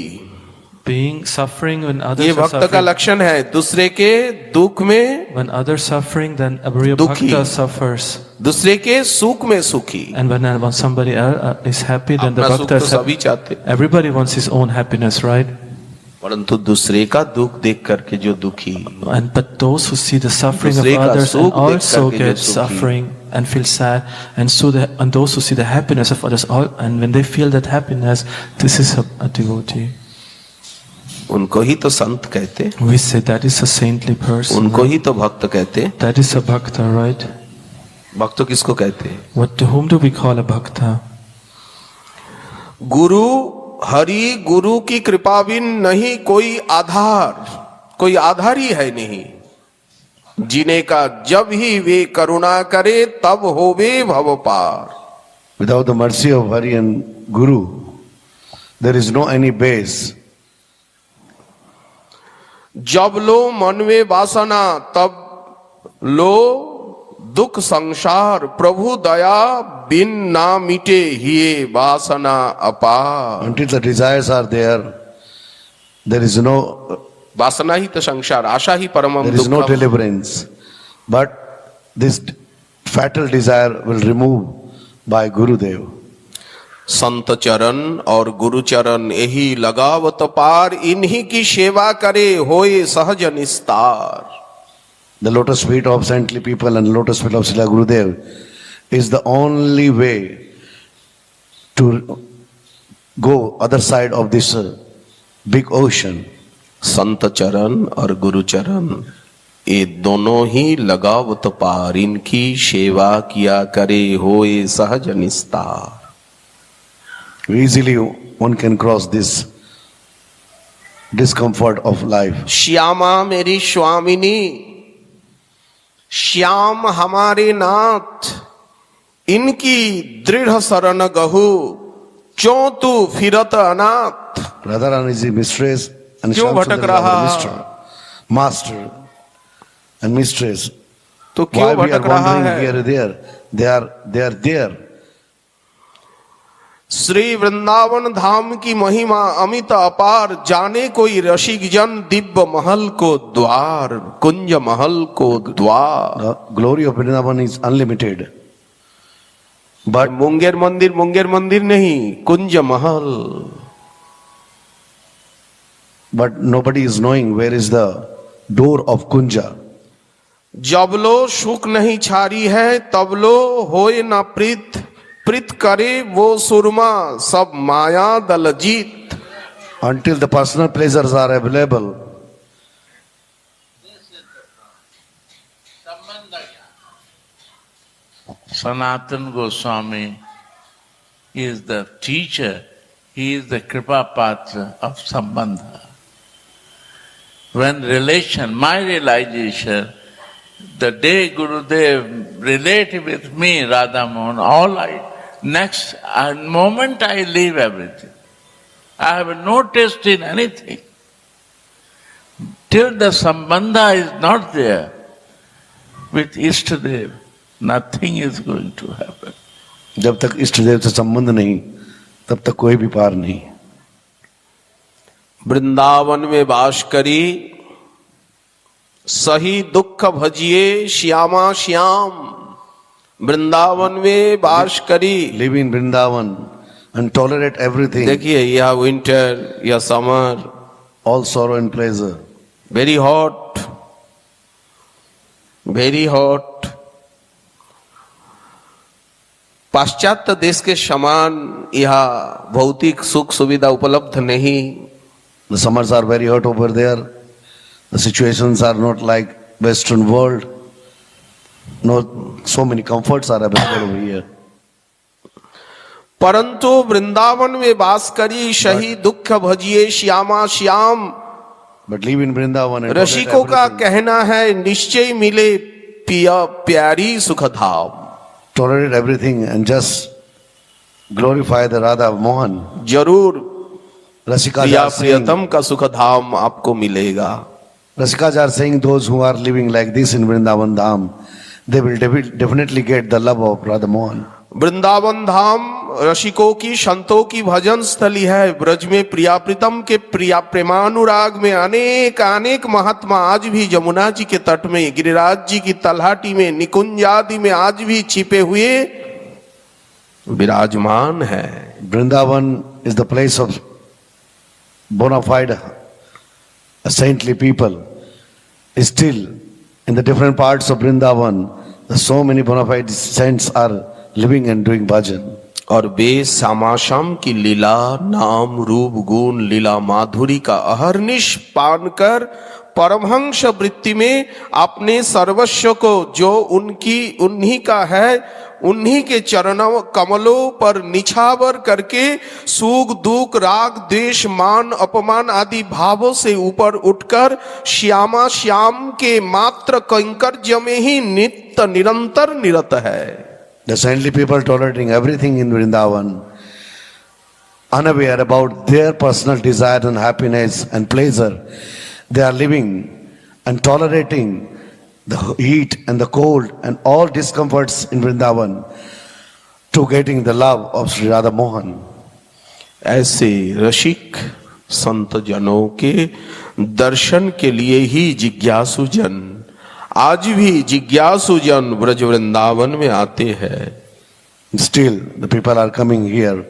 being suffering when ये others are भक्त का suffering. लक्षण है, दूसरे के दुख में, When others suffering, then a real Dukhi. bhakta suffers. दूसरे के सुख में सुखी। And when somebody else is happy, then the अपना सुख bhakta तो is सभी happy. चाहते, Everybody wants his own happiness, right? परंतु दूसरे का दुख देख करके जो दुखी, But those who see the suffering of दूसरे का others and सुख देख also करके जो get सुखी। suffering and feel sad, and those who see the happiness of others, and when they feel that happiness, this is a devotee. उनको ही तो संत कहते, We say that is a saintly person. उनको ही तो भक्त कहते। That is a bhakta, right? भक्त किसको कहते? To whom do we call a bhakta? Guru Hari गुरु की कृपा बिन नहीं कोई आधार, कोई आधार ही है नहीं। जीने का जब ही वे करुणा करे तब होवे भव पार। Without the mercy of Hari and Guru, there is no any base. जब लो मन में वासना तब लो दुख संसार, प्रभु दया बिन ना मिटे हिये वासना अपार। Until the desires are there, there is no वासना ही तो संसार, आशा ही परमम there is no दुःखम। deliverance. But this fatal desire will remove by Gurudev. संत चरण और गुरु चरण यही लगावत पार, इन्हीं की सेवा करे होए सहज निस्तार। The lotus feet of saintly people and lotus feet of Srila Gurudev is the only way to go other side of this big ocean. संत चरण और गुरु चरण ये दोनों ही लगावत पार, इनकी सेवा किया करे होए सहज निस्तार। Easily one can cross this discomfort of life. Shyama मेरी स्वामिनी, श्याम हमारे नाथ, इनकी दृढ़ शरण गहु, क्यों तू फिरत अनाथ। Radharani is the mistress and क्यों Shyam भटक Sundar रहा? is the master and mistress. तो Why क्यों we are भटक रहा wandering है? here and there? They are there. Shri Vrindavan धाम की महिमा अमित अपार, जाने कोई रसिक जन दिव्य महल को द्वार, कुंज महल को द्वार। The glory of Vrindavan is unlimited. But Munger मंदिर नहीं, कुंज महल। but nobody is knowing where is the door of Kunja. जब लो सुख नहीं छारी है तब लो होए ना प्रीत, प्रीत करे वो सुरमा सब माया दल जीत। Until the personal pleasures are available, Sanatana Goswami is the teacher, he is the Kripa Patra of Sambandha. When relation, my realization, the day Gurudev related with me, Radha Mohan, next moment I leave everything. I have no taste in anything. Till the Sambandha is not there with Ishtadev, nothing is going to happen. जब तक इष्ट देव से संबंध नहीं तब तक कोई भी पार नहीं। वृंदावन में वास करी सही दुख भजिए श्यामा श्याम, वृंदावन में वास करी। Live in Vrindavan and tolerate everything, देखिए यह विंटर, यह summer, all sorrow and pleasure. Very hot, very hot. पाश्चात्य देश के समान यह भौतिक सुख सुविधा उपलब्ध नहीं। The summers are very hot over there. The situations are not like Western world. No, so many comforts are available over here. परंतु वृंदावन में वास करी सही दुख भजिए Shyama Shyam. But live in Vrindavan and रसिकों tolerate का everything. कहना है निश्चय मिले पिया प्यारी सुख धाम। Tolerate everything and just glorify the Radha Mohan. जरूर Rasika प्रिया are saying, प्रियतम का सुख धाम आपको मिलेगा। Rasikas are saying those who are living like this in Vrindavan Dham, they will definitely get the love of Radha Mohan. Vrindavan धाम रसिकों की संतों की भजन स्थली है। ब्रज में प्रिया प्रीतम के प्रिया प्रेमानुराग में अनेक अनेक महात्मा आज भी यमुना जी के तट में, गिरिराज जी की तलहाटी में, निकुंज आदि में आज भी छिपे हुए विराजमान है। Vrindavan is the place of bona fide saintly people. Still, in the different parts of Vrindavan, so many bona fide saints are living and doing bhajan. और वे श्यामाश्याम की लीला नाम रूप गुण लीला माधुरी का अहर्निश पान कर परमहंस वृत्ति में अपने सर्वस्व को जो उन्हीं का है उन्हीं के चरणों कमलों पर निछावर करके सुख दुख राग द्वेष मान अपमान आदि भावों से ऊपर उठकर श्यामा श्याम के मात्र कैंकर्य में ही नित्य निरंतर निरत है. The saintly people tolerating everything in Vrindavan, unaware about their personal desire and happiness and pleasure. They are living and tolerating the heat and the cold and all discomforts in Vrindavan to getting the love of Sri Radha Mohan. ऐसे रसिक संत जनों के दर्शन के लिए ही जिज्ञासु जन आज भी जिज्ञासु जन ब्रज वृंदावन में आते हैं. Still, the people are coming here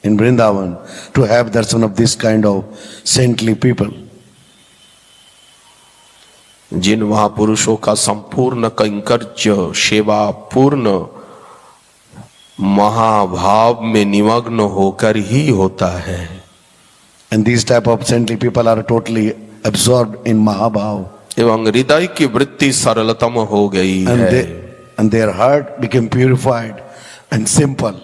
in Vrindavan to have darshan of this kind of saintly people. जिन महापुरुषों का संपूर्ण कैंकर्य सेवा पूर्ण महाभाव में निमग्न होकर ही होता है. And these type of saintly people are totally absorbed in Mahabhav. एवं हृदय की वृत्ति सरलतम हो गई है. And their heart became purified and simple.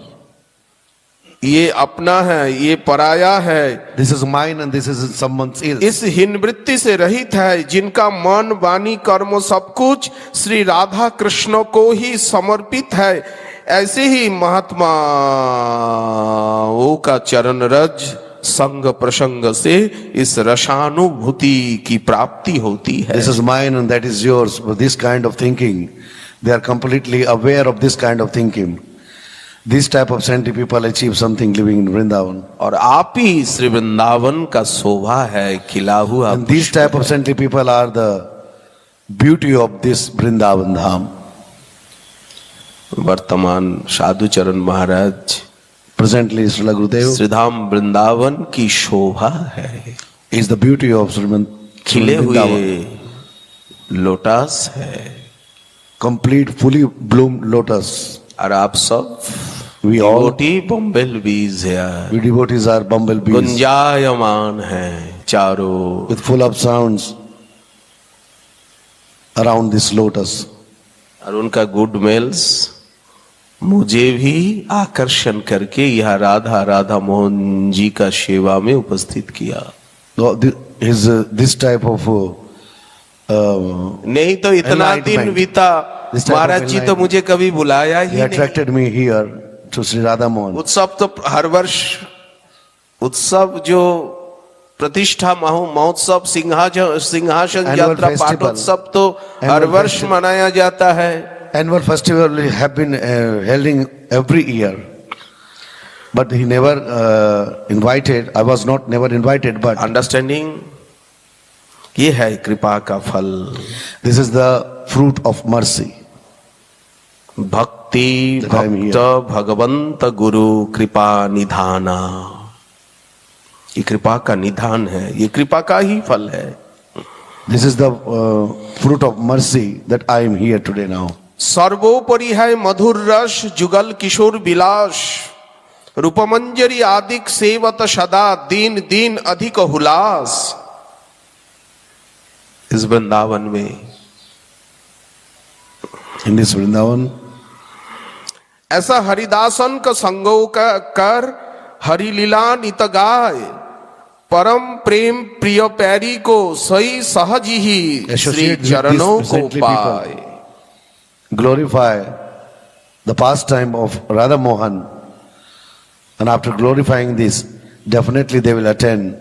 ये अपना है ये पराया है. This is mine and this is someone else. इस हीन वृत्ति से रहित है जिनका मन वाणी कर्म सब कुछ श्री राधा कृष्ण को ही समर्पित है. ऐसे ही महात्माओं का चरण रज संग प्रसंग से इस रसानुभूति की प्राप्ति होती है. This is mine and that is yours. With this kind of thinking, they are completely aware of this kind of thinking. This type of saintly people achieve something living in Vrindavan. और आप ही श्री वृंदावन का शोभा है खिला हुआ. And these type of saintly people are the beauty of this Vrindavan Dham. वर्तमान साधु चरण महाराज Presently, Srila Gurudev श्रीधाम वृंदावन की शोभा है. is the beauty of खिले Vrindavan. हुए लोटस है. Complete, fully bloomed lotus. और आप सब We all, डिवोटी बम्बल बीज है. we devotees are bumblebees गुंजायमान है चारों. with full of sounds around this lotus. और उनका गुड मेल्स मुझे भी आकर्षण करके यह राधा राधा मोहन जी का सेवा में उपस्थित किया. This type of नहीं तो इतना दिन enlightenment. बीता This type of महाराज जी तो enlightenment. मुझे कभी बुलाया he ही नहीं. attracted me here to Sri Radha Mohan. उत्सव तो हर वर्ष उत्सव जो प्रतिष्ठा महोत्सव सिंहासन Annual यात्रा festival. पाठोत्सव तो हर Annual वर्ष festival. मनाया जाता है. Annual festival have been held every year, but he never invited. I was not never invited, but understanding ये है कृपा का फल. this is the fruit of mercy. भक्ति That I am भक्त भगवंत गुरु कृपा निधाना. ये कृपा का निधान है. ये कृपा का ही फल है. This is the fruit of mercy that I am here today now. सर्वोपरि है मधुर रस जुगल किशोर विलास रूपमंजरी आदिक सेवत सदा दीन दीन अधिक हुलास. इस वृंदावन में In this Vrindavan, ऐसा हरिदासन का संगो का कर हरिलीला नित गाय परम प्रेम प्रिय पैरी को सही सहज ही श्री Associate with चरणों these को saintly पाए. glorify the pastime of Radha Mohan, and after glorifying this, definitely they will attend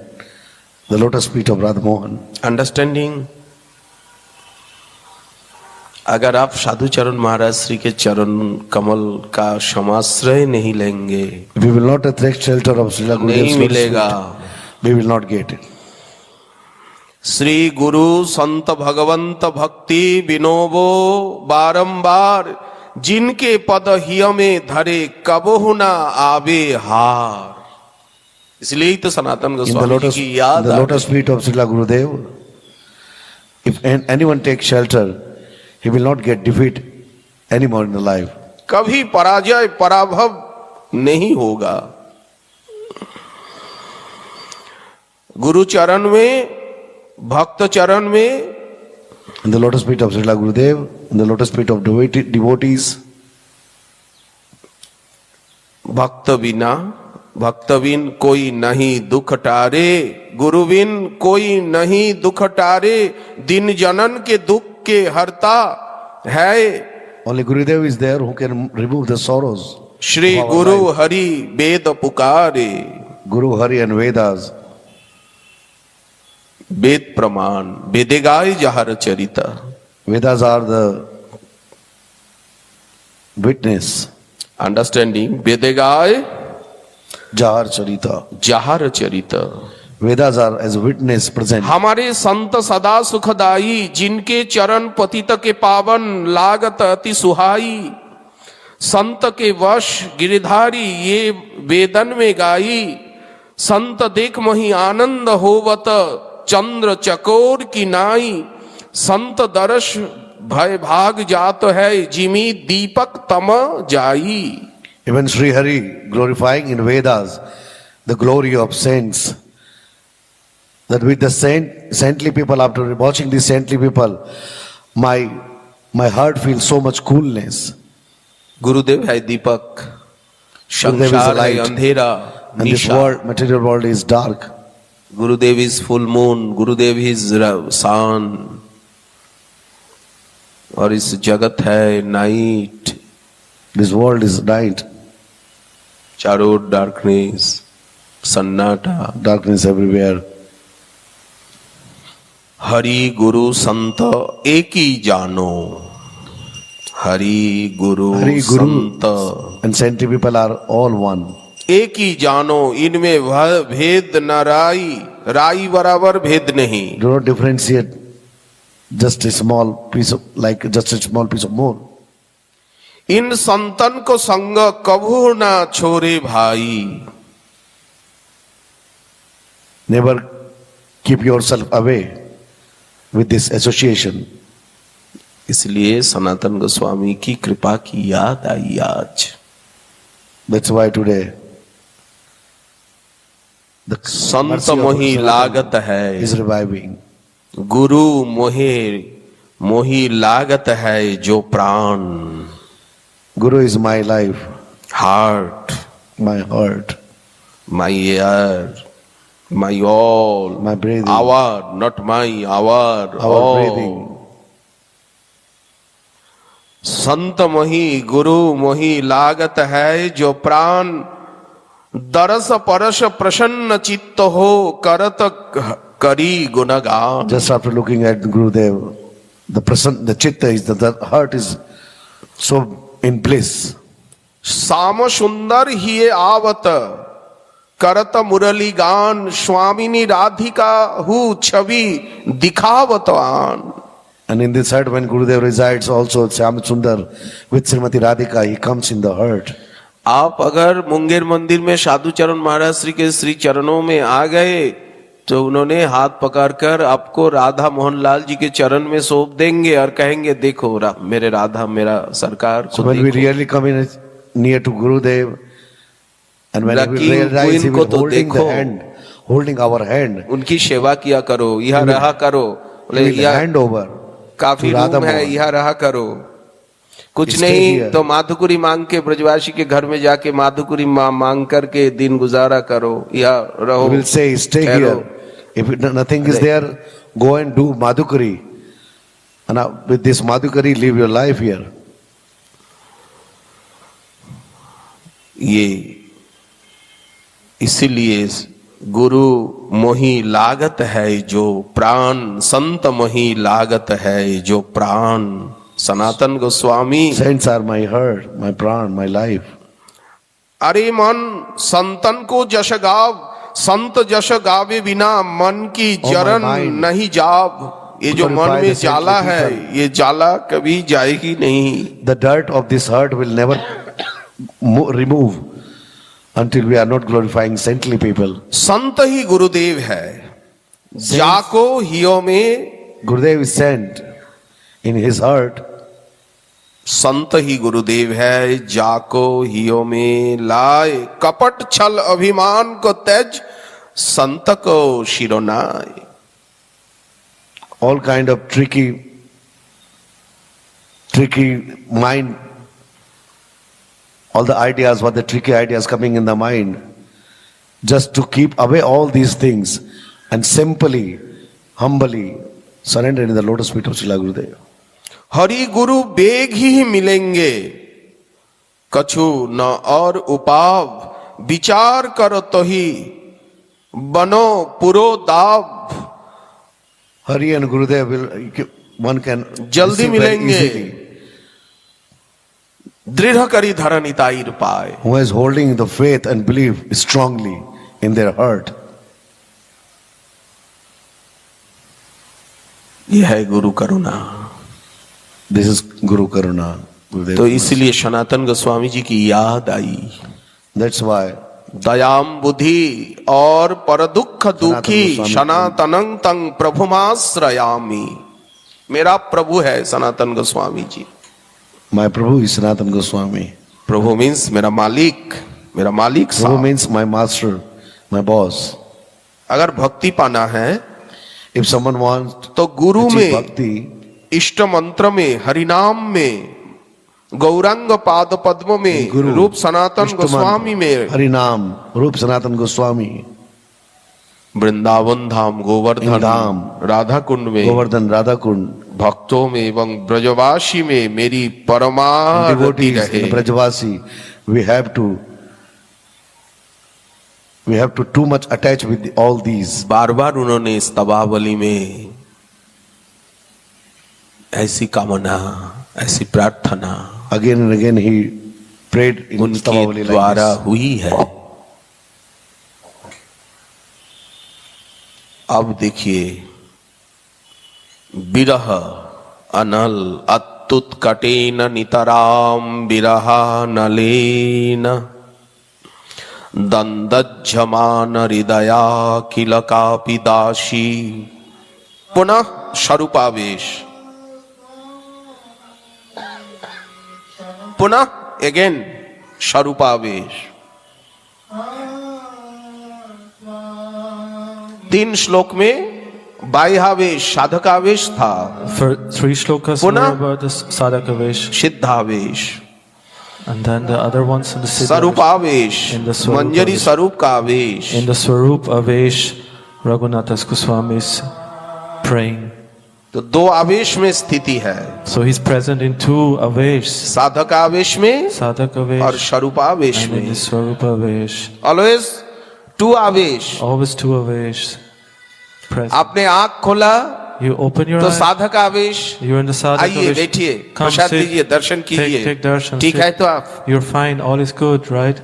the lotus feet of Radha Mohan. Understanding. अगर आप साधु चरण महाराज श्री के चरण कमल का समाश्रय नहीं लेंगे If we will not attract shelter of Srila नहीं Gurudev's lotus मिलेगा. feet, we will not get it. Shri गुरु संत भगवंत भक्ति विनोबो बारंबार जिनके पद हिय में धरे कबहु ना आवे हार. इसलिए ही तो सनातन In the गोस्वामी lotus, की याद the uh lotus feet of Srila Gurudev, anyone takes shelter, he will not get defeat anymore in the life. कभी पराजय पराभव नहीं होगा। गुरु चरण में, भक्त चरण में, In the lotus feet of Srila Gurudev, in the lotus feet of devotees, भक्त बिना, भक्त बिन कोई नहीं दुख टारे, गुरु बिन कोई नहीं दुख टारे, दिन जनन के दुख के हरता है। only Gurudev is there who can remove the sorrows. Shri of our Guru life. Hari वेद पुकारे, Guru, Hari and Vedas. वेद प्रमाण, वेदेगाय जहर चरिता। Vedas are the witness. Understanding, वेदेगाय Jahar Charita. जहर चरिता। Vedas are as witness present. हमारे संत सदा सुखदाई, जिनके चरण पतित के पावन, लागत अति सुहाई। संत के वश गिरधारी, ये वेदन में गाई। संत देख मही आनंद होवत, चंद्र चकोर की नाई। संत दर्श भय भाग जात है, जिमी दीपक तम जाई। Even Sri Hari glorifying in Vedas the glory of saints. That with the saintly people, after watching these saintly people, my heart feels so much coolness. गुरुदेव है दीपक, Gurudev is संसार the है light. अंधेरा And this Nisha. world, material world is dark. Gurudev is full moon, Gurudev is sun, और इस जगत है night, This world is night, चारों ओर darkness, सन्नाटा। darkness everywhere. हरि गुरु संत एक ही जानो, हरि गुरु Hari, Guru, Sant and saintly people are all one. एक ही जानो, इनमें भेद न राई, राई बराबर भेद नहीं। Do not differentiate just a small piece of, like just a small piece of moon. इन संतन को संग कभू ना छोड़े भाई। Never keep yourself away with this association. इसलिए सनातन गोस्वामी की कृपा की याद आई आज। That's why today the Sant mercy of मोही Sanatana लागत है, is reviving. गुरु मोहे मोही लागत है जो प्राण। Guru is my life, heart, my heart, my air, my all, my breathing, our, not my, our our breathing. संत मोही गुरु मोही लागत है जो प्राण। दरस परश प्रसन्न चित्त हो, करत करी गुणगान। Just after looking at Gurudev, the chitta is the heart is so in bliss. साम सुंदर ही आवत, करत मुरली गान। स्वामिनी राधिका हु छवि दिखावत आन। And in this heart, when Gurudev resides, also Shyam Sundar with Srimati Radhika, he comes in the heart. आप अगर मुंगेर मंदिर में साधु चरण महाराज श्री के श्री चरणों में आ गए, तो उन्होंने हाथ पकड़कर आपको राधा मोहन लाल जी के चरण में सौंप देंगे और कहेंगे देखो मेरे राधा मेरा सरकार So को when we देखो। really come in near to Gurudev, and when we Lucky realize he queen will को तो holding the देखो। hand, holding our hand, उनकी सेवा किया करो, यहाँ रहा करो। he will यहाँ hand over काफी to Radha रूम है, Mohan. यहाँ रहा करो। कुछ Stay नहीं here. तो माधुकुरी मांग के ब्रजवासी के घर में जाके माधुकुरी मांग करके दिन गुजारा करो, या रहो। He will say, stay ठहरो। here. If nothing is there, go and do Madhukari. And with this Madhukari, live your life here. ये इसीलिए गुरु मोही लागत है जो प्राण, संत मोही लागत है जो प्राण। Sanatan Goswami, Saints are my heart, my pran, my life. अरे मन संतन को जश गाव, संत जश गावे बिना मन की Oh, my जरन mind. नहीं जाव। ये जो मन Purify में the जाला saintly है, people. ये जाला कभी जाएगी नहीं। The dirt of this heart will never remove until we are not glorifying saintly people. संत ही गुरुदेव है, जाको हियो में Gurudev is sent in his heart. संत ही गुरुदेव है, जाको हियो में लाए, कपट छल अभिमान को त्यज, संत को शिरोनाए। All kind of tricky mind, all the ideas, what the tricky ideas coming in the mind, just to keep away all these things and simply, humbly surrender in the lotus feet of Srila Gurudev. Hari Guru bag ही मिलेंगे, कछु न और उपाव, विचार करो तो ही बनो पुरो दाव। Hari and Gurudev will, one can जल्दी receive very मिलेंगे, easily. दृढ़ करी धरनी ताईर पाए। Who is holding the faith and belief strongly in their heart. यह है गुरु करुणा। This is Guru Karuna. Gurudev. तो इसलिए सनातन गोस्वामी जी की याद आई। That's why दयाम बुद्धि और पर दुख दुखी गोस्वामी सनातनं तंग प्रभुमाश्रयामी। मेरा प्रभु है Sanatan Goswami ji. my Prabhu is Sanatan Goswami. Prabhu means मेरा मालिक, मेरा मालिक Prabhu साहब। means my master, my boss. अगर भक्ति पाना है If someone wants तो गुरु to में, achieve bhakti, इष्ट मंत्र में, हरिनाम में, गौरंग पाद पद्म में, Guru, रूप सनातन Ishtaman, गोस्वामी में, Harinam, Rup Sanatan Goswami, Vrindavan धाम, गोवर्धन धाम, राधा कुंड में, Govardhan, Radhakund, भक्तों में एवं ब्रजवासी में मेरी परमारति devotees रहे। in Brajavasi, we have to too much attach with all these. बार बार उन्होंने इस तबावली में ऐसी कामना, ऐसी प्रार्थना Again and again he prayed in उनके Stavavali द्वारा like this. हुई है। अब देखिए, विरह अनल अत्युत्कटेन नितराम विरह नलेन दंदज्जमान हृदया किल कापि दासी। पुनः स्वरूपावेश, पुनः अगेन स्वरूपावेश। 3 श्लोक में बाह्यावेश, साधकावेश था, For 3 shlokas were Puna- about the sadhakavesh, सिद्धावेश, and then the other ones in the siddha. स्वरूपावेश, In the Swarupa Manjari Avesh. स्वरूप का आवेश। In the Swarup Avesh, Raghunathas Goswami is praying. तो 2 आवेश में स्थिति है, So he's present in 2 Avesh, साधक आवेश में Sadhaka और Avesh स्वरूपावेश and in में। the Swarupa Avesh. ऑलवेज 2 आवेश। Always 2 Avesh present. आपने आंख खोला You open your तो eyes, साधक आवेश। you're in the Sadhaka आइए Avesh. बैठिए, Come प्रसाद sit, लीजिए, दर्शन कीजिए। take darshan. ठीक sit. है तो आप You're fine, all is good, right?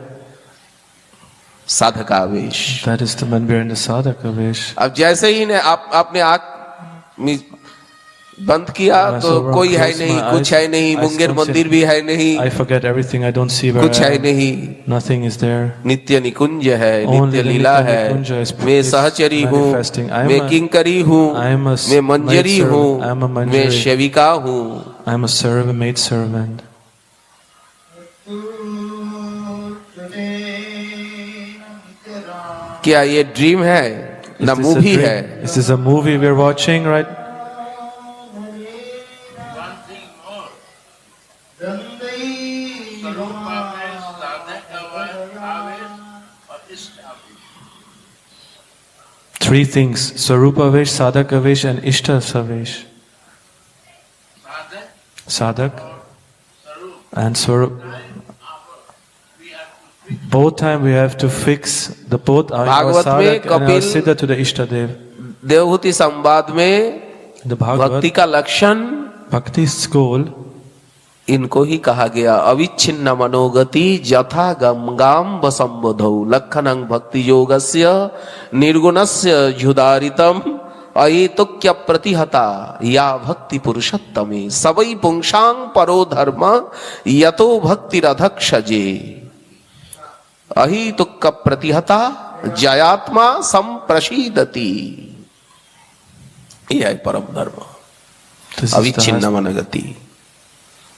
साधक आवेश। That is the when we're in the Sadhaka Avesh. अब जैसे ही ने आपने आंख बंद किया As तो I कोई है close नहीं, my कुछ eyes, है नहीं, I मुंगेर don't see- मंदिर भी है नहीं, I forget everything, I don't see where कुछ I है am. नहीं, Nothing is there. नित्य निकुंज है, Only नित्य the लीला Nitya है। Nikunja is मैं सहचरी हूँ, manifesting. I am मैं a- किंकरी हूँ, I am a मैं मंजरी maid हूँ, servant. I am a मैं manjari. सेविका हूँ। I'm a servant, maid servant. क्या ये ड्रीम है Is ना this a मूवी dream? है? Is this a movie we're watching, right? One thing more. Sarupavesh, sadhakavesh, or ishtavesh. 3 things: Swarupavesh, Sadhakavesh, and Ishtasavesh. Sadhak, Sadhak sarup. and Swarup. We have to fix Both time we have to fix the both our Bhagavat में Sadhak and our Kapil- Siddha to the Ishtadev. Devahuti संवाद में The भक्ति Bhagavad, का लक्षण Bhakti's goal, इनको ही कहा गया, अविच्छिन्न मनोगति यथा गंगाम वसंबोधौ लक्षणं भक्ति योगस्य निर्गुणस्य झुदारितम अहेतुक्य प्रतिहता या भक्ति पुरुषोत्तमे सवै पुंसां परो धर्म यतो भक्तिरधक्षजे अहेतुक्य प्रतिहता जयात्मा संप्रसीदति। ये है परम धर्म, This is the अविच्छिन्न highest- मन गति,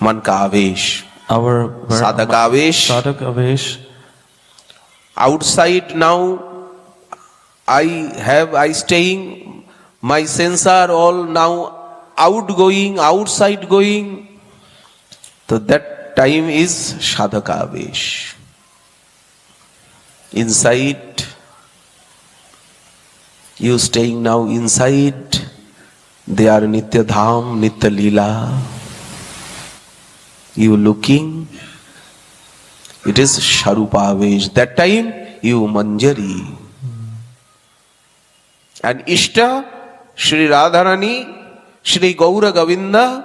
मन का आवेश, our साधक आवेश. sadhak avesh. Outside now, I staying, my sense are all now outgoing, outside going. So that time is sadhaka avesh. Inside, you staying now inside, they are nitya dham, nitya leela. You looking, it is sharupa avesh. That time you manjari. And Ishta, Shri Radharani, Shri Gaura Govinda,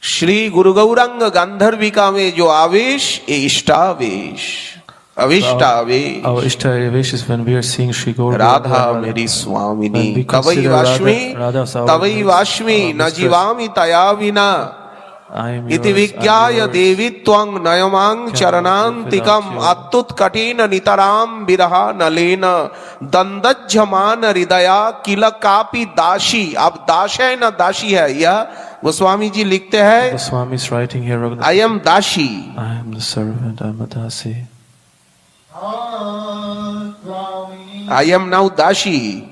Shri Guru Gauranga Gandharvika में जो आवेश ये इष्टावेश, अविष्टावेश. Our Ishtavesh is when we are seeing Shri Gaur. Radha मेरी स्वामिनी, When we Kavai consider वाष्मी, Radha as our तवई mistress, वाष्मी, न our mistress. जीवामि तया विना. I am इति yours, विज्ञाय I am yours. देवी त्वं नयमां चरणान्तिकम् अत्युत कठिन नितराम विरहा नलेन दंदज्यमान हृदया किल कापि दासी. अब दास है ना दासी है, यह गोस्वामी जी लिखते हैं. Goswami is writing here. I am दासी. I am the servant, I am a dasi. I am now दासी.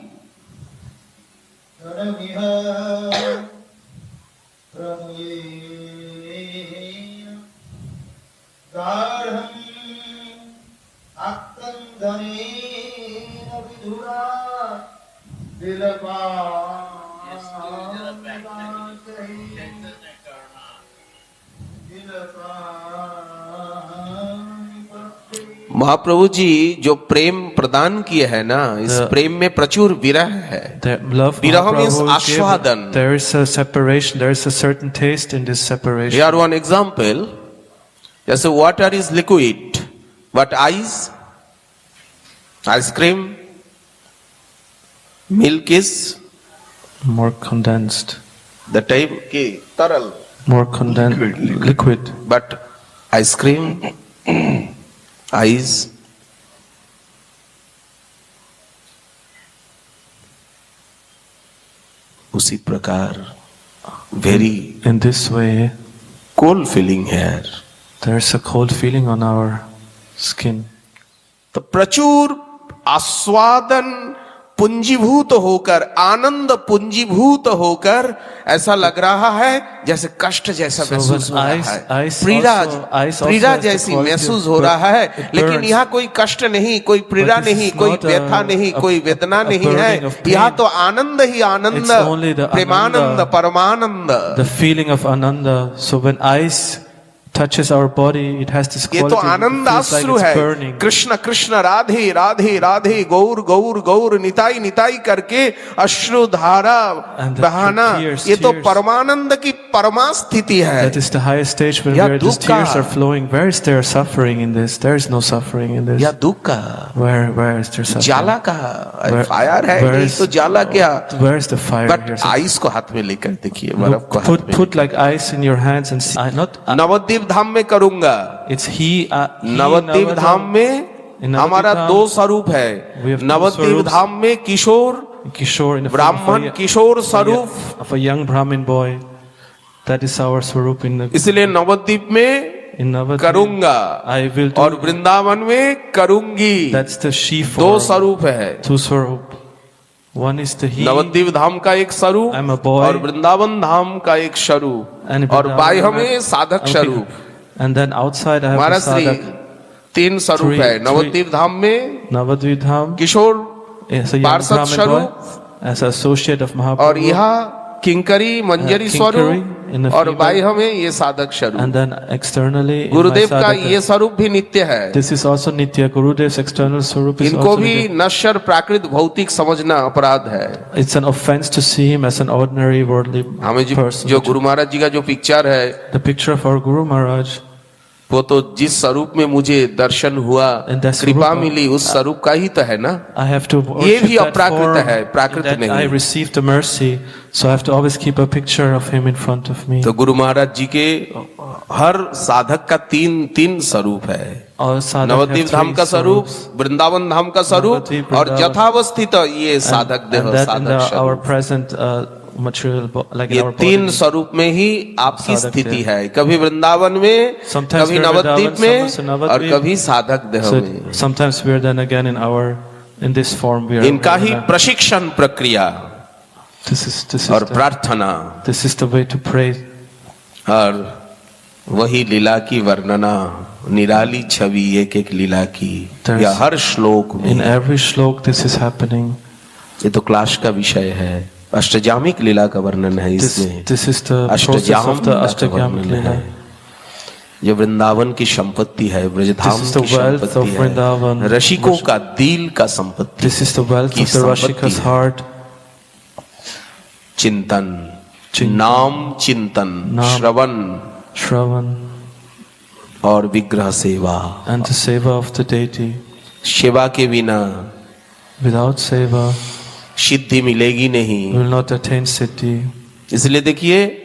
महाप्रभु जी जो प्रेम प्रदान किए है ना, इस प्रेम में प्रचुर विरह है. The love Viraha means Mahaprabhu gave, ashwadan. there is a separation, there is a certain taste in this separation. Here one example. जैसे water is liquid, but ice cream, milk is More condensed, the type की तरल, more condensed, liquid. but ice cream, ice. उसी प्रकार very In this way, cold feeling here. there's a cold feeling on our skin. तो प्रचुर आस्वादन पुंजीभूत होकर, आनंद पुंजीभूत होकर ऐसा लग रहा है जैसे कष्ट जैसा So महसूस when हो रहा ice- है. ice पीड़ा also- ice also पीड़ा has the जैसी quality महसूस of हो रहा है, it लेकिन burns. यहाँ कोई कष्ट नहीं, कोई पीड़ा But this नहीं, is कोई not व्यथा नहीं, कोई वेदना a नहीं है. burning of pain. यहाँ तो आनंद ही आनंद, It's only the Premanand, ananda. Parmanand. The feeling of ananda. So when ice touches our body, it has this ये quality. तो it आनंद feels like अश्रु it's है. burning. कृष्ण कृष्ण राधे राधे राधे गौर गौर गौर निताई निताई करके अश्रु धारा And the बहाना, tears, ये तो tears. परमानंद की परमा स्थिति है. That is the highest stage when या where these दुख tears का. are flowing. Where is there suffering in this? There is no suffering in this. या दुख का, Where is there suffering? जाला का. Where- फायर है where नहीं is- तो जाला क्या. Where is the fire but here? Ice को हाथ में लेकर देखिए, बर्फ को Look, हाथ में. put like ice in your hands and see. Nabadwip धाम में करूंगा. It's he. नवद्वीप धाम में in हमारा Navadvip दो Dham, स्वरूप we है. have two Nabadwip swarups. धाम में किशोर Kishore in the form of ब्राह्मण a- किशोर स्वरूप. of a young Brahmin boy. That is our swarup in the इसलिए नवद्वीप में in Navadvip. करूंगा I will do. और वृंदावन में करूंगी. That's the she दो form. स्वरूप है. Two swarup. One is the he. Nabadwip धाम का एक स्वरूप I'm a boy. और वृंदावन धाम का एक स्वरूप And और Vrindavan बाह्य I'm में a- साधक I'm स्वरूप. And then outside I have Maharaj the Shri sadhak. तीन स्वरूप Three- है. नवद्वीप धाम में Navadvip Dham Kishore is a young पार्षद Brahmin boy स्वरूप as associate of और Mahaprabhu. यहाँ किंकरी मंजरी Kinkari स्वरूप in the और female. बाह्य में ये साधक स्वरूप. And then externally in my गुरुदेव का sadhaka. ये स्वरूप भी नित्य है. This is also Nitya. Gurudev's external swarup is इनको also भी Nitya. नश्वर प्राकृत भौतिक समझना अपराध है. It's an offense to see him as an ordinary worldly हमें person. जो गुरु महाराज जी का जो पिक्चर है The picture of our Guru Maharaj, वो तो जिस स्वरूप में मुझे दर्शन हुआ, And that कृपा स्वरूप- मिली, उस स्वरूप का ही तो है ना. I have to ये worship भी that अप्राकृत form, है, प्राकृत that नहीं. I received the mercy, so I have to always keep a picture of him in front of me. तो गुरु महाराज जी के हर साधक का तीन तीन स्वरूप है. All sadhak Nabadwip have Dham three का स्वरूप, swarups. वृंदावन धाम का स्वरूप नवद्वीप, और वृंदावन। यथावस्थित ये साधक देह, And that in साधक our स्वरूप। present material, like in ये our body. तीन स्वरूप में ही आपकी साधक स्थिति देह। है, कभी वृंदावन में, Sometimes कभी we're नवद्वीप Vrindavan, में sometimes in और Navadvip. कभी साधक देह So में। sometimes we are then again in this form we are. इनका ही प्रशिक्षण प्रक्रिया और प्रार्थना This is the way to pray. और वही लीला की वर्णना, निराली छवि एक एक लीला की, There's- या हर श्लोक In में। every shlok this is happening. ये तो क्लास का विषय है, अष्टजामिक लीला का वर्णन है इसमें। This is the process अष्टजाम of the लीला का Ashtagamic वर्णन Leela. है। जो वृंदावन की संपत्ति है, ब्रजधाम This is the की wealth संपत्ति of Vrindavan. है, रसिकों का दिल का संपत्ति, This is the wealth की of the संपत्ति Rashika's है। heart. चिंतन, चिंतन, नाम चिंतन, नाम, श्रवण Shravan और विग्रह सेवा। and the seva of the deity. सेवा के बिना Without seva सिद्धि मिलेगी we नहीं। will not attain siddhi. इसलिए देखिए,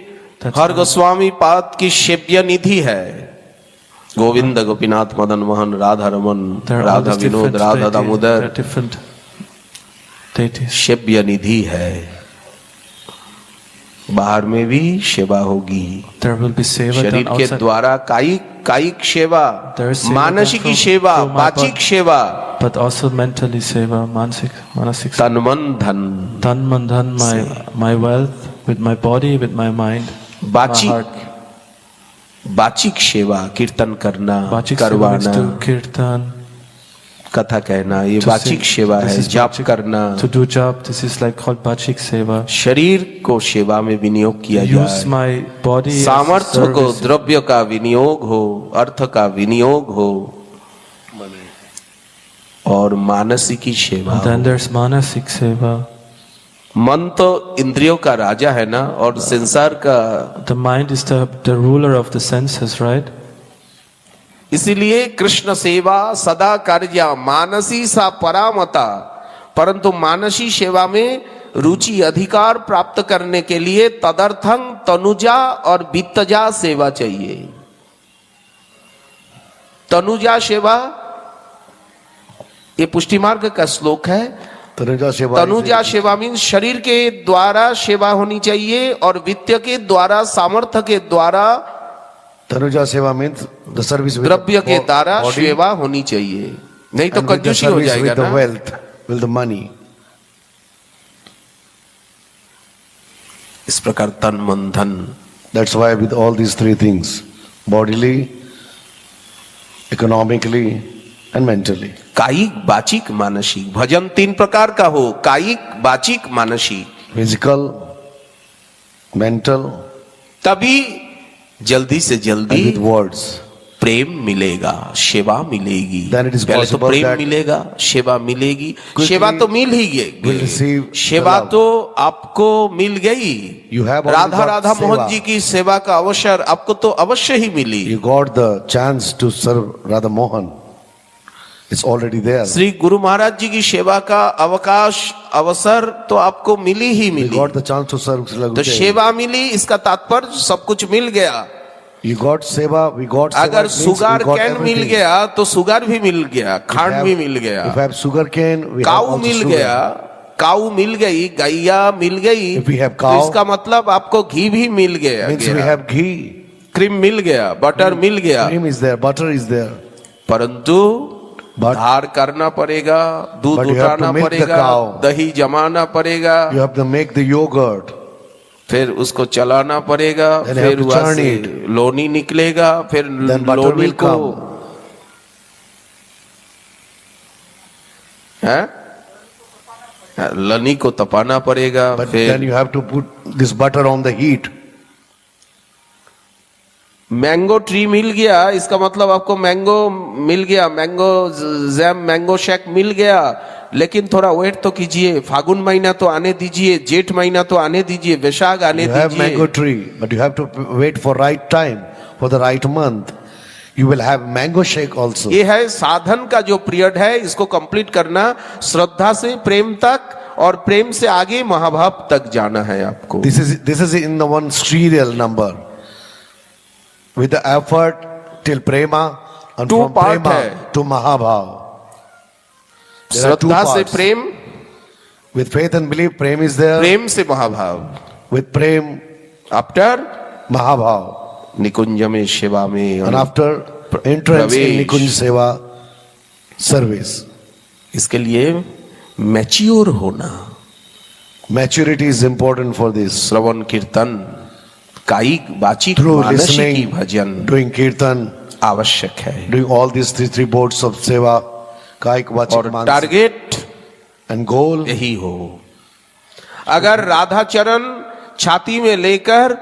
That's हर why- गोस्वामी पाद की सेव्य निधि है, Govind Gopinath Madan Mohan Radha Raman, There are all Radha these Vinod, different Radha deities. There Damodar, are different deities. सेव्य निधि है। बाहर में भी सेवा होगी, There will be seva शरीर done के outside. द्वारा कायिक सेवा, There is seva मानसिक done सेवा, through my वाचिक body. सेवा, But also mentally seva, manasik seva. तन मन धन, Dhan man dhan, my wealth, with my body, with my mind, my वाचिक heart. वाचिक सेवा, कीर्तन करना, Vachik seva means करवाना, to kirtan. कथा कहना, ये to वाचिक sing. सेवा This है। is जाप vachik. करना, To do jap, this is like called bachik seva. शरीर को सेवा में विनियोग किया Use जाए, my body as a सामर्थ्य को service. द्रव्य का विनियोग हो, अर्थ का विनियोग हो, और मानसिकी सेवा And then हो। there's manasik seva. मन तो इंद्रियों का राजा है ना, और संसार का, The mind is the ruler of the senses, right? इसीलिए कृष्ण सेवा सदा कार्या मानसी सा परामता। परंतु मानसी सेवा में रुचि अधिकार प्राप्त करने के लिए तदर्थं तनुजा और वित्तजा सेवा चाहिए। तनुजा सेवा ये पुष्टि मार्ग का श्लोक है। तनुजा सेवा तनुजा सेवा मीन्स शरीर के द्वारा सेवा होनी चाहिए और वित्त के द्वारा, सामर्थ्य के द्वारा, तनुजा सेवा मीन्स द सर्विस द्रव्य के द्वारा सेवा होनी चाहिए, नहीं तो कंजूसी हो जाएगा द ना। Wealth will the money. इस प्रकार तन मन धन, that's why with all these three things, bodily, economically and mentally. कायिक वाचिक मानसिक भजन तीन प्रकार का हो, कायिक वाचिक मानसिक। फिजिकल, मेंटल तभी जल्दी से जल्दी विद वर्ड्स। प्रेम मिलेगा, सेवा मिलेगी। Then it is पहले तो possible प्रेम that मिलेगा, सेवा मिलेगी। quickly सेवा तो मिल ही will receive गई, सेवा the love. तो आपको मिल गई। You have already Radha got Radha सेवा. मोहन जी की सेवा का अवसर आपको तो अवश्य ही मिली। You got the chance to serve Radha Mohan. It's already there. Shri Guru Maharaj जी की सेवा का अवकाश, अवसर तो आपको मिली ही We milli. got the chance to serve Srila तो Gurudev. सेवा मिली, इसका तात्पर्य सब कुछ मिल गया। You got seva, we got seva. अगर It means sugar we got can mill everything. गया तो सुगार भी मिल गया, If खांड have- भी मिल गया, If we have sugar cane, we have cow also mill sugar. गया, काऊ मिल गई, गैया मिल गई, If we have तो cow, इसका मतलब आपको घी भी मिल गया, Means we have ghee, cream मिल गया, बटर मिल गया। cream is there, butter is there. परंतु But धार करना पड़ेगा, दूध But you have to उठाना milk the पड़ेगा, cow. दही जमाना पड़ेगा, you have to make the yogurt. फिर उसको चलाना पड़ेगा, Then you have फिर to वहां churn से it. लोनी निकलेगा, फिर Then butter लोनी will को come. लनी को तपाना पड़ेगा, But फिर then you have to put this butter on the heat. Mango tree मिल गया, इसका मतलब आपको मैंगो मिल गया, मैंगो जैम, मैंगो शेक मिल गया, लेकिन थोड़ा वेट तो कीजिए, फागुन महीना तो आने दीजिए, जेठ महीना तो आने दीजिए, वैशाख आने You have mango दीजिए। tree, but you have to wait for right time, for the right month. You will have mango shake also. ये है साधन का जो पीरियड है, इसको कंप्लीट करना, श्रद्धा से प्रेम तक और प्रेम से आगे महाभाव तक जाना है आपको। This is in the one serial number. With the effort till prema, And two from part prema है, to Mahabhav. There are two श्रद्धा से parts. Prem, With faith and belief, prem is there. प्रेम से महाभाव, With prem, after Mahabhav. निकुंज में सेवा में, And after entrance in प्रवेश। Nikunj Seva service. इसके लिए मैच्योर होना, Maturity is important for this. श्रवण कीर्तन, कायिक वाचिक Through मानसिकी listening, भजन doing kirtan, आवश्यक है। doing all these three boards of seva, kaik, और vachik, manasik, target and goal. यही हो। अगर राधा चरण छाती में लेकर,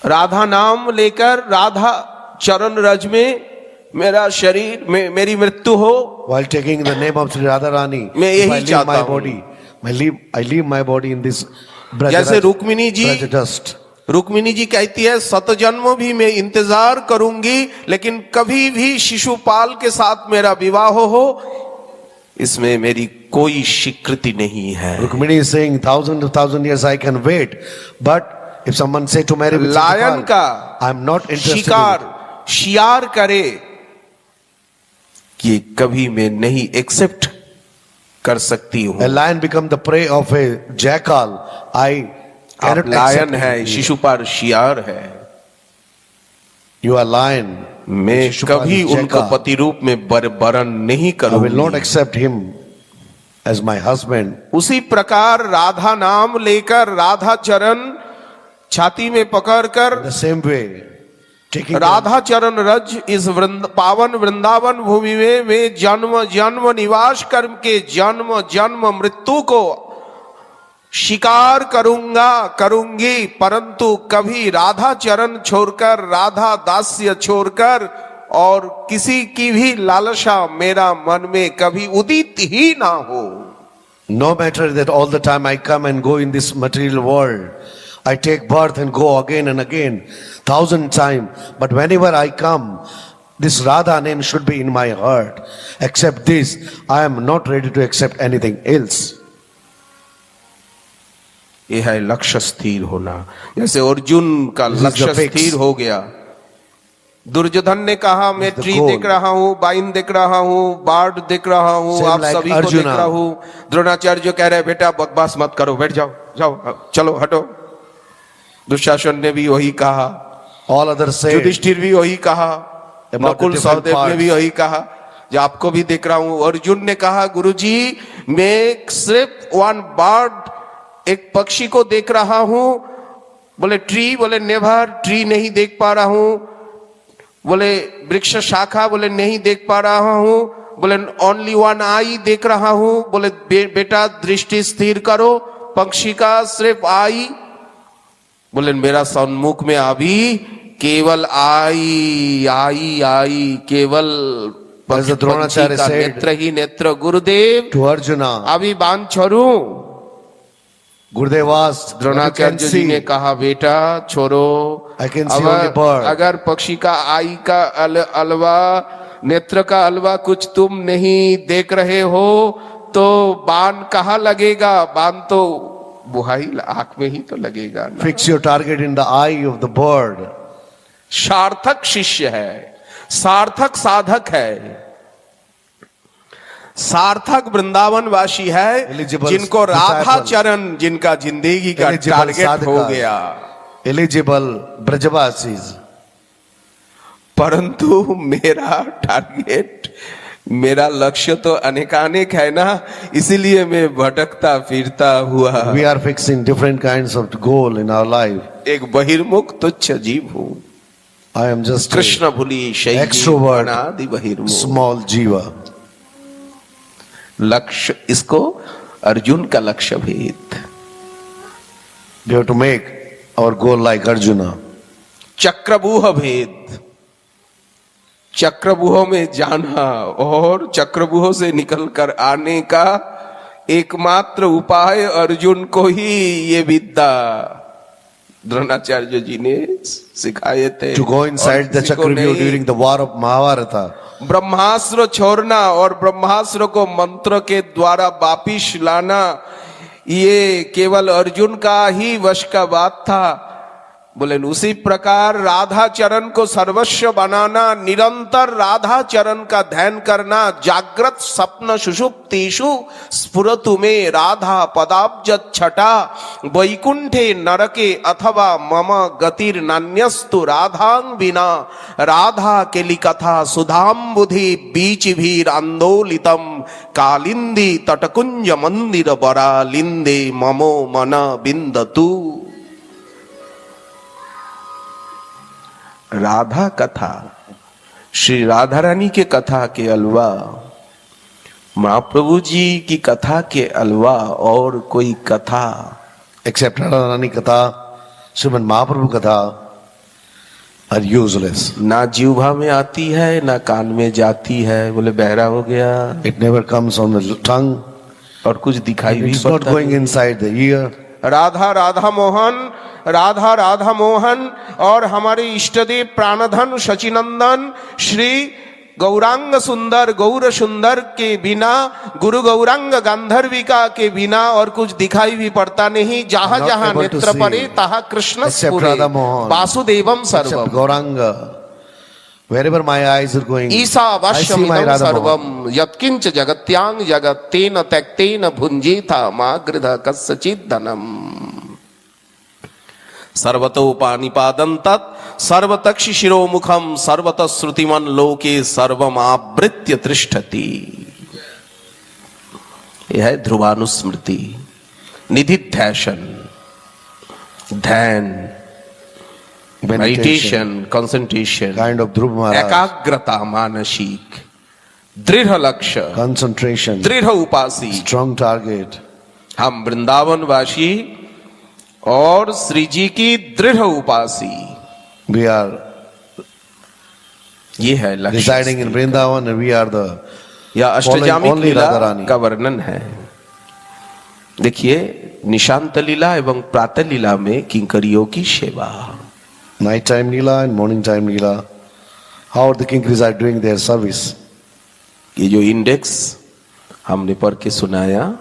राधा नाम लेकर, राधा चरण रज में मेरा शरीर में मेरी मृत्यु हो, While taking the name of Sri Radharani, मैं if यही I leave चाहता my हूं। body, I leave my body in this जैसे रुक्मिणी जी, Braja dust. रुक्मिणी जी कहती है, 7 जन्म भी मैं इंतजार करूंगी, लेकिन कभी भी शिशुपाल के साथ मेरा विवाह हो, इसमें मेरी कोई स्वीकृति नहीं है। Rukmini is saying 1,000 years I can wait, but if someone say to marry with lion Shishupal, का I am not interested in it. शिकार शियार करे कि कभी मैं नहीं एक्सेप्ट कर सकती हूं। A lion become the prey of a jackal. I आप cannot लायन accept है, it. शिशुपाल शियार है। You are lion. मैं शिशुपाल कभी is उनको jackal. पति रूप में वरण नहीं I will not करूंगी। accept him as my husband. उसी प्रकार राधा नाम लेकर, राधा चरण छाती में पकड़कर, The same way, taking the- Radha चरण रज इस पावन वृंदावन भूमि में वे जन्म जन्म निवास कर्म के जन्म जन्म मृत्यु को शिकार करूंगी, परंतु कभी राधा चरण छोड़कर, राधा दास्य छोड़कर और किसी की भी लालसा मेरा मन में कभी उदित ही ना हो। No matter that all the time I come and go in this material world, I take birth and go again and again, 1,000 times. But whenever I come, this Radha name should be in my heart. Except this, I am not ready to accept anything else. यह है लक्ष्य स्थिर होना। जैसे अर्जुन का This is the लक्ष्य fix. स्थिर हो गया। दुर्योधन ने कहा, मैं This is the tree goal. देख रहा हूँ, बाइन देख रहा हूँ, बार्ड देख रहा हूँ, Same आप like सभी को देख Arjuna. रहा हूँ। द्रोणाचार्य जो कह रहे हैं, बेटा बकवास मत करो, बैठ जाओ, जाओ, चलो हटो। दुशासन ने भी वही कहा, All others say, युधिष्ठिर भी वही कहा, About the Nakul different Sahdev ने parts. भी वही कहा, जो आपको भी देख रहा हूँ। अर्जुन ने कहा, गुरुजी मैं सिर्फ वन बर्ड, एक पक्षी को देख रहा हूं। बोले ट्री, बोले नेवर, ट्री नहीं देख पा रहा हूं। बोले वृक्ष शाखा, बोले नहीं देख पा रहा हूं। बोले ओनली वन आई देख रहा हूं। बोले बेटा दृष्टि स्थिर करो, पक्षी का सिर्फ आई। बोले मेरा सम्मुख में अभी केवल आई आई आई, केवल As the Dronacharya पक्षी का said नेत्र ही नेत्र। गुरुदेव to Arjuna, अभी बांध छोड़ू। Gurudevas, what you can Dronacharya जी ने see, कहा, बेटा छोड़ो। I can see only bird. अगर पक्षी का आई का अलवा, नेत्र का अलवा कुछ तुम नहीं देख रहे हो तो बाण कहाँ लगेगा? बाण तो बुहाई आंख में ही तो लगेगा ना। fix your target in the eye of the bird. सार्थक शिष्य है, सार्थक साधक है, सार्थक वृंदावनवासी है, Eligible जिनको राधा disciple. चरण, जिनका जिंदगी का Eligible टारगेट हो sadhaka. गया। Eligible Brajavasis. परंतु मेरा टारगेट, मेरा लक्ष्य तो अनेकानेक है ना, इसीलिए मैं भटकता फिरता हुआ We are fixing different kinds of goal in our life. एक बहिर्मुख तुच्छ जीव हूं। I am just a Krishna भूली शैली extrovert, अनादि बहिर्मुख। small jiva. लक्ष्य, इसको अर्जुन का लक्ष्य भेद। We have to make our goal like Arjuna. चक्रव्यूह भेद, चक्रव्यूह में जाना और चक्रव्यूह से निकलकर आने का एकमात्र उपाय अर्जुन को ही ये विद्या द्रोणाचार्य जी ने सिखाए थे। To go inside the और किसी को Chakravyuh नहीं। during the war of Mahabharata. ब्रह्मास्त्र छोड़ना और ब्रह्मास्त्र को मंत्र के द्वारा वापिस लाना, ये केवल अर्जुन का ही वश का बात था। बोले उसी प्रकार राधा चरण को सर्वस्व बनाना, निरंतर राधा चरण का ध्यान करना, जागृत स्वप्न सुषुप्तिषु स्फुरतु में राधा पदाब्ज छटा, वैकुंठे नरके अथवा मम गतिर नान्यस्तु राधां बिना, राधा केली कथा सुधाम्बुधि बीच भीर आंदोलितम, कालिंदी तटकुंज मंदिर बरा लिंदे ममो मन बिंदतु। राधा कथा, श्री राधा रानी के कथा के अलावा, महाप्रभु जी की कथा के अलावा और कोई कथा, Except Radha Rani Katha, Srimad Mahaprabhu Katha are useless. ना जीवा में आती है ना कान में जाती है। बोले बहरा हो गया, It never comes on the tongue. और कुछ दिखाई भी It's not पड़ता going नहीं। inside the ear. Radha Radha Mohan, Radha Radha Mohan और हमारे इष्टदेव प्राणधन शचिनंदन श्री गौरांग सुंदर गौर सुंदर के बिना, गुरु गौरांग गांधर्विका के बिना और कुछ दिखाई भी पड़ता नहीं। जहां Not जहां able to नेत्र see. पड़े तहां Krishna Except स्फुरे, Radha Mohan. Vasudevam Except सर्वम, Gauranga. Wherever my eyes are going, I see my ईशावास्यमिदं Radha Mohan. सर्वम यत्किंच जगत्यांग जगत तेन त्यक्तेन भुंजीथा मागृध कस्यचित् धनम। सर्वतो पानिपादं तत् सर्वतक्षि शिरोमुखम, सर्वतः श्रुतिमन लोके सर्वम आवृत्य तिष्ठति। यह है ध्रुवानुस्मृति, निधिध्यासन, ध्यान, meditation, concentration, Kind of Dhruv Maharaj. एकाग्रता मानसिक, दृढ़ लक्ष्य, Concentration. दृढ़ उपासी। Strong target. हम वृंदावनवासी और श्री जी की दृढ़ उपासी, We are ये है लक्ष्य। residing in Vrindavan and we are the या अष्टजामिक only लीला Radha Rani. का वर्णन है। देखिए निशांत लीला एवं प्रातः लीला में किंकरियों की सेवा, night time Leela and morning time Leela. How the Kinkaris are doing their service. ये जो इंडेक्स हमने पढ़ के सुनाया,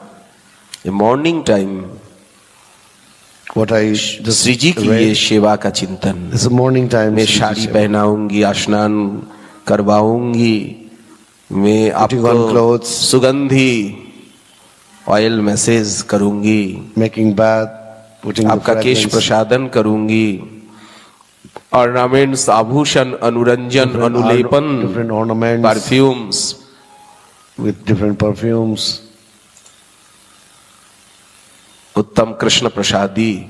ये morning time What I just Shri ji की ये read, सेवा का चिंतन। this is morning time. मैं Sri साड़ी Ji Seva. पहनाऊंगी, स्नान करवाऊंगी, मैं Putting on आपको clothes. सुगंधी ऑयल मैसेज करूंगी, Making bath, putting the आपका केश fragrance, प्रसादन करूंगी, ऑर्नामेंट्स, आभूषण, Anuranjan, different अनुलेपन, different ornaments perfumes, with different perfumes. उत्तम कृष्ण प्रसादी,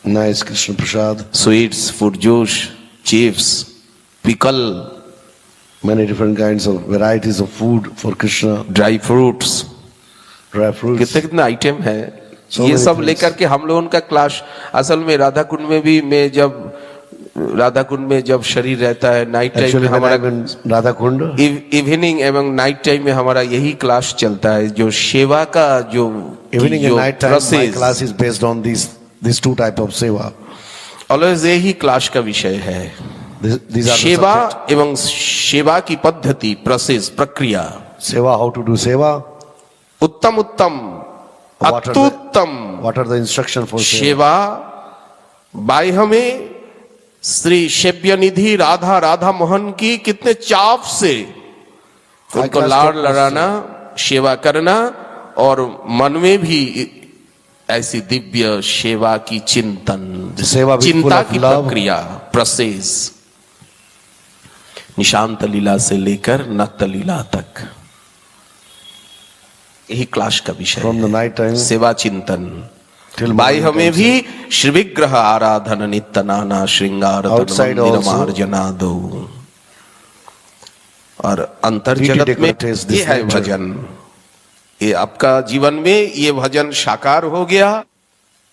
Nice Krishna Prasad. Sweets, fruit juice, chips, pickle, Many different kinds of varieties of food for Krishna. Dry fruits, Dry fruits. कितने कितने item है। So ये many सब things. लेकर के हम लोगों का क्लास, असल में राधा कुंड में भी, मैं जब राधा कुंड में जब शरीर रहता है नाइट टाइम Actually, में when हमारा I'm in Radha Kund, evening एवं नाइट टाइम में हमारा यही क्लास चलता है, जो सेवा का जो evening जो and night time, my process, class is based on these two type of seva. Always यही क्लास का विषय है। These are the सेवा subject. एवं सेवा की पद्धति, प्रोसेस, प्रक्रिया, Seva, how to do seva, उत्तम उत्तम, What are the- अत्युत्तम what are the instruction for seva. सेवा। बाह्य में श्री सेव्य निधि राधा राधा मोहन की कितने चाव से उनको class लाड़ focus लड़ाना, सेवा करना, और मन में भी ऐसी दिव्य सेवा की चिंतन, सेवा भी full चिंता of की love. प्रक्रिया, प्रोसेस, निशांत लीला से लेकर नक्त लीला तक, यही क्लास का विषय From the है। night time सेवा चिंतन। till बाह्य morning में time, भी श्री विग्रह आराधन नित्य नाना श्रृंगार Outside also. मार्जना दो, और अंतर Pretty जगत में decorates this ये है nature. भजन। ये आपका जीवन में ये भजन साकार हो गया,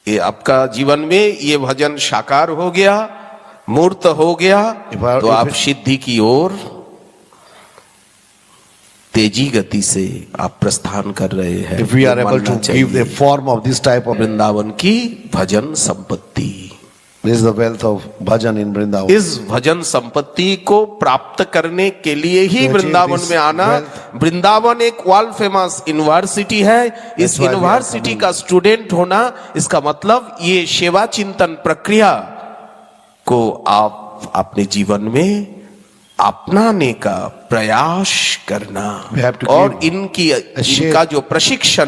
ये आपका जीवन में ये भजन साकार हो गया, मूर्त हो गया, तो आप सिद्धि की ओर तेजी गति से आप प्रस्थान कर रहे हैं। If we are able मानना to give the चाहिए। form of this type of, Vrindavan की भजन संपत्ति, This is the wealth of bhajan in Vrindavan. इस भजन संपत्ति को प्राप्त करने के लिए ही To achieve वृंदावन this में आना। wealth- वृंदावन एक वर्ल्ड फेमस यूनिवर्सिटी है। इस why we are university coming. का स्टूडेंट होना, इसका मतलब ये सेवा चिंतन प्रक्रिया को आप अपने जीवन में अपनाने का प्रयास करना। We have to और give इनका जो प्रशिक्षण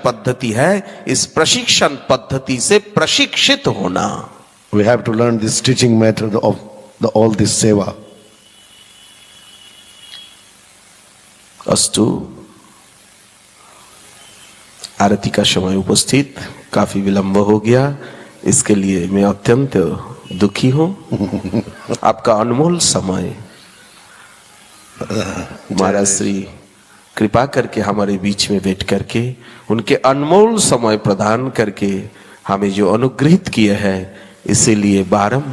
पद्धति है, इस प्रशिक्षण पद्धति से प्रशिक्षित होना। We have to learn this teaching method of all this seva. अस्तु। आरती का समय उपस्थित काफी विलंब हो गया, इसके लिए मैं अत्यंत दुखी हूं। आपका अनमोल समय महाराज श्री कृपा करके हमारे बीच में बैठ करके उनके अनमोल समय प्रदान करके हमें जो अनुग्रहित किए हैं, इसीलिए बारंबार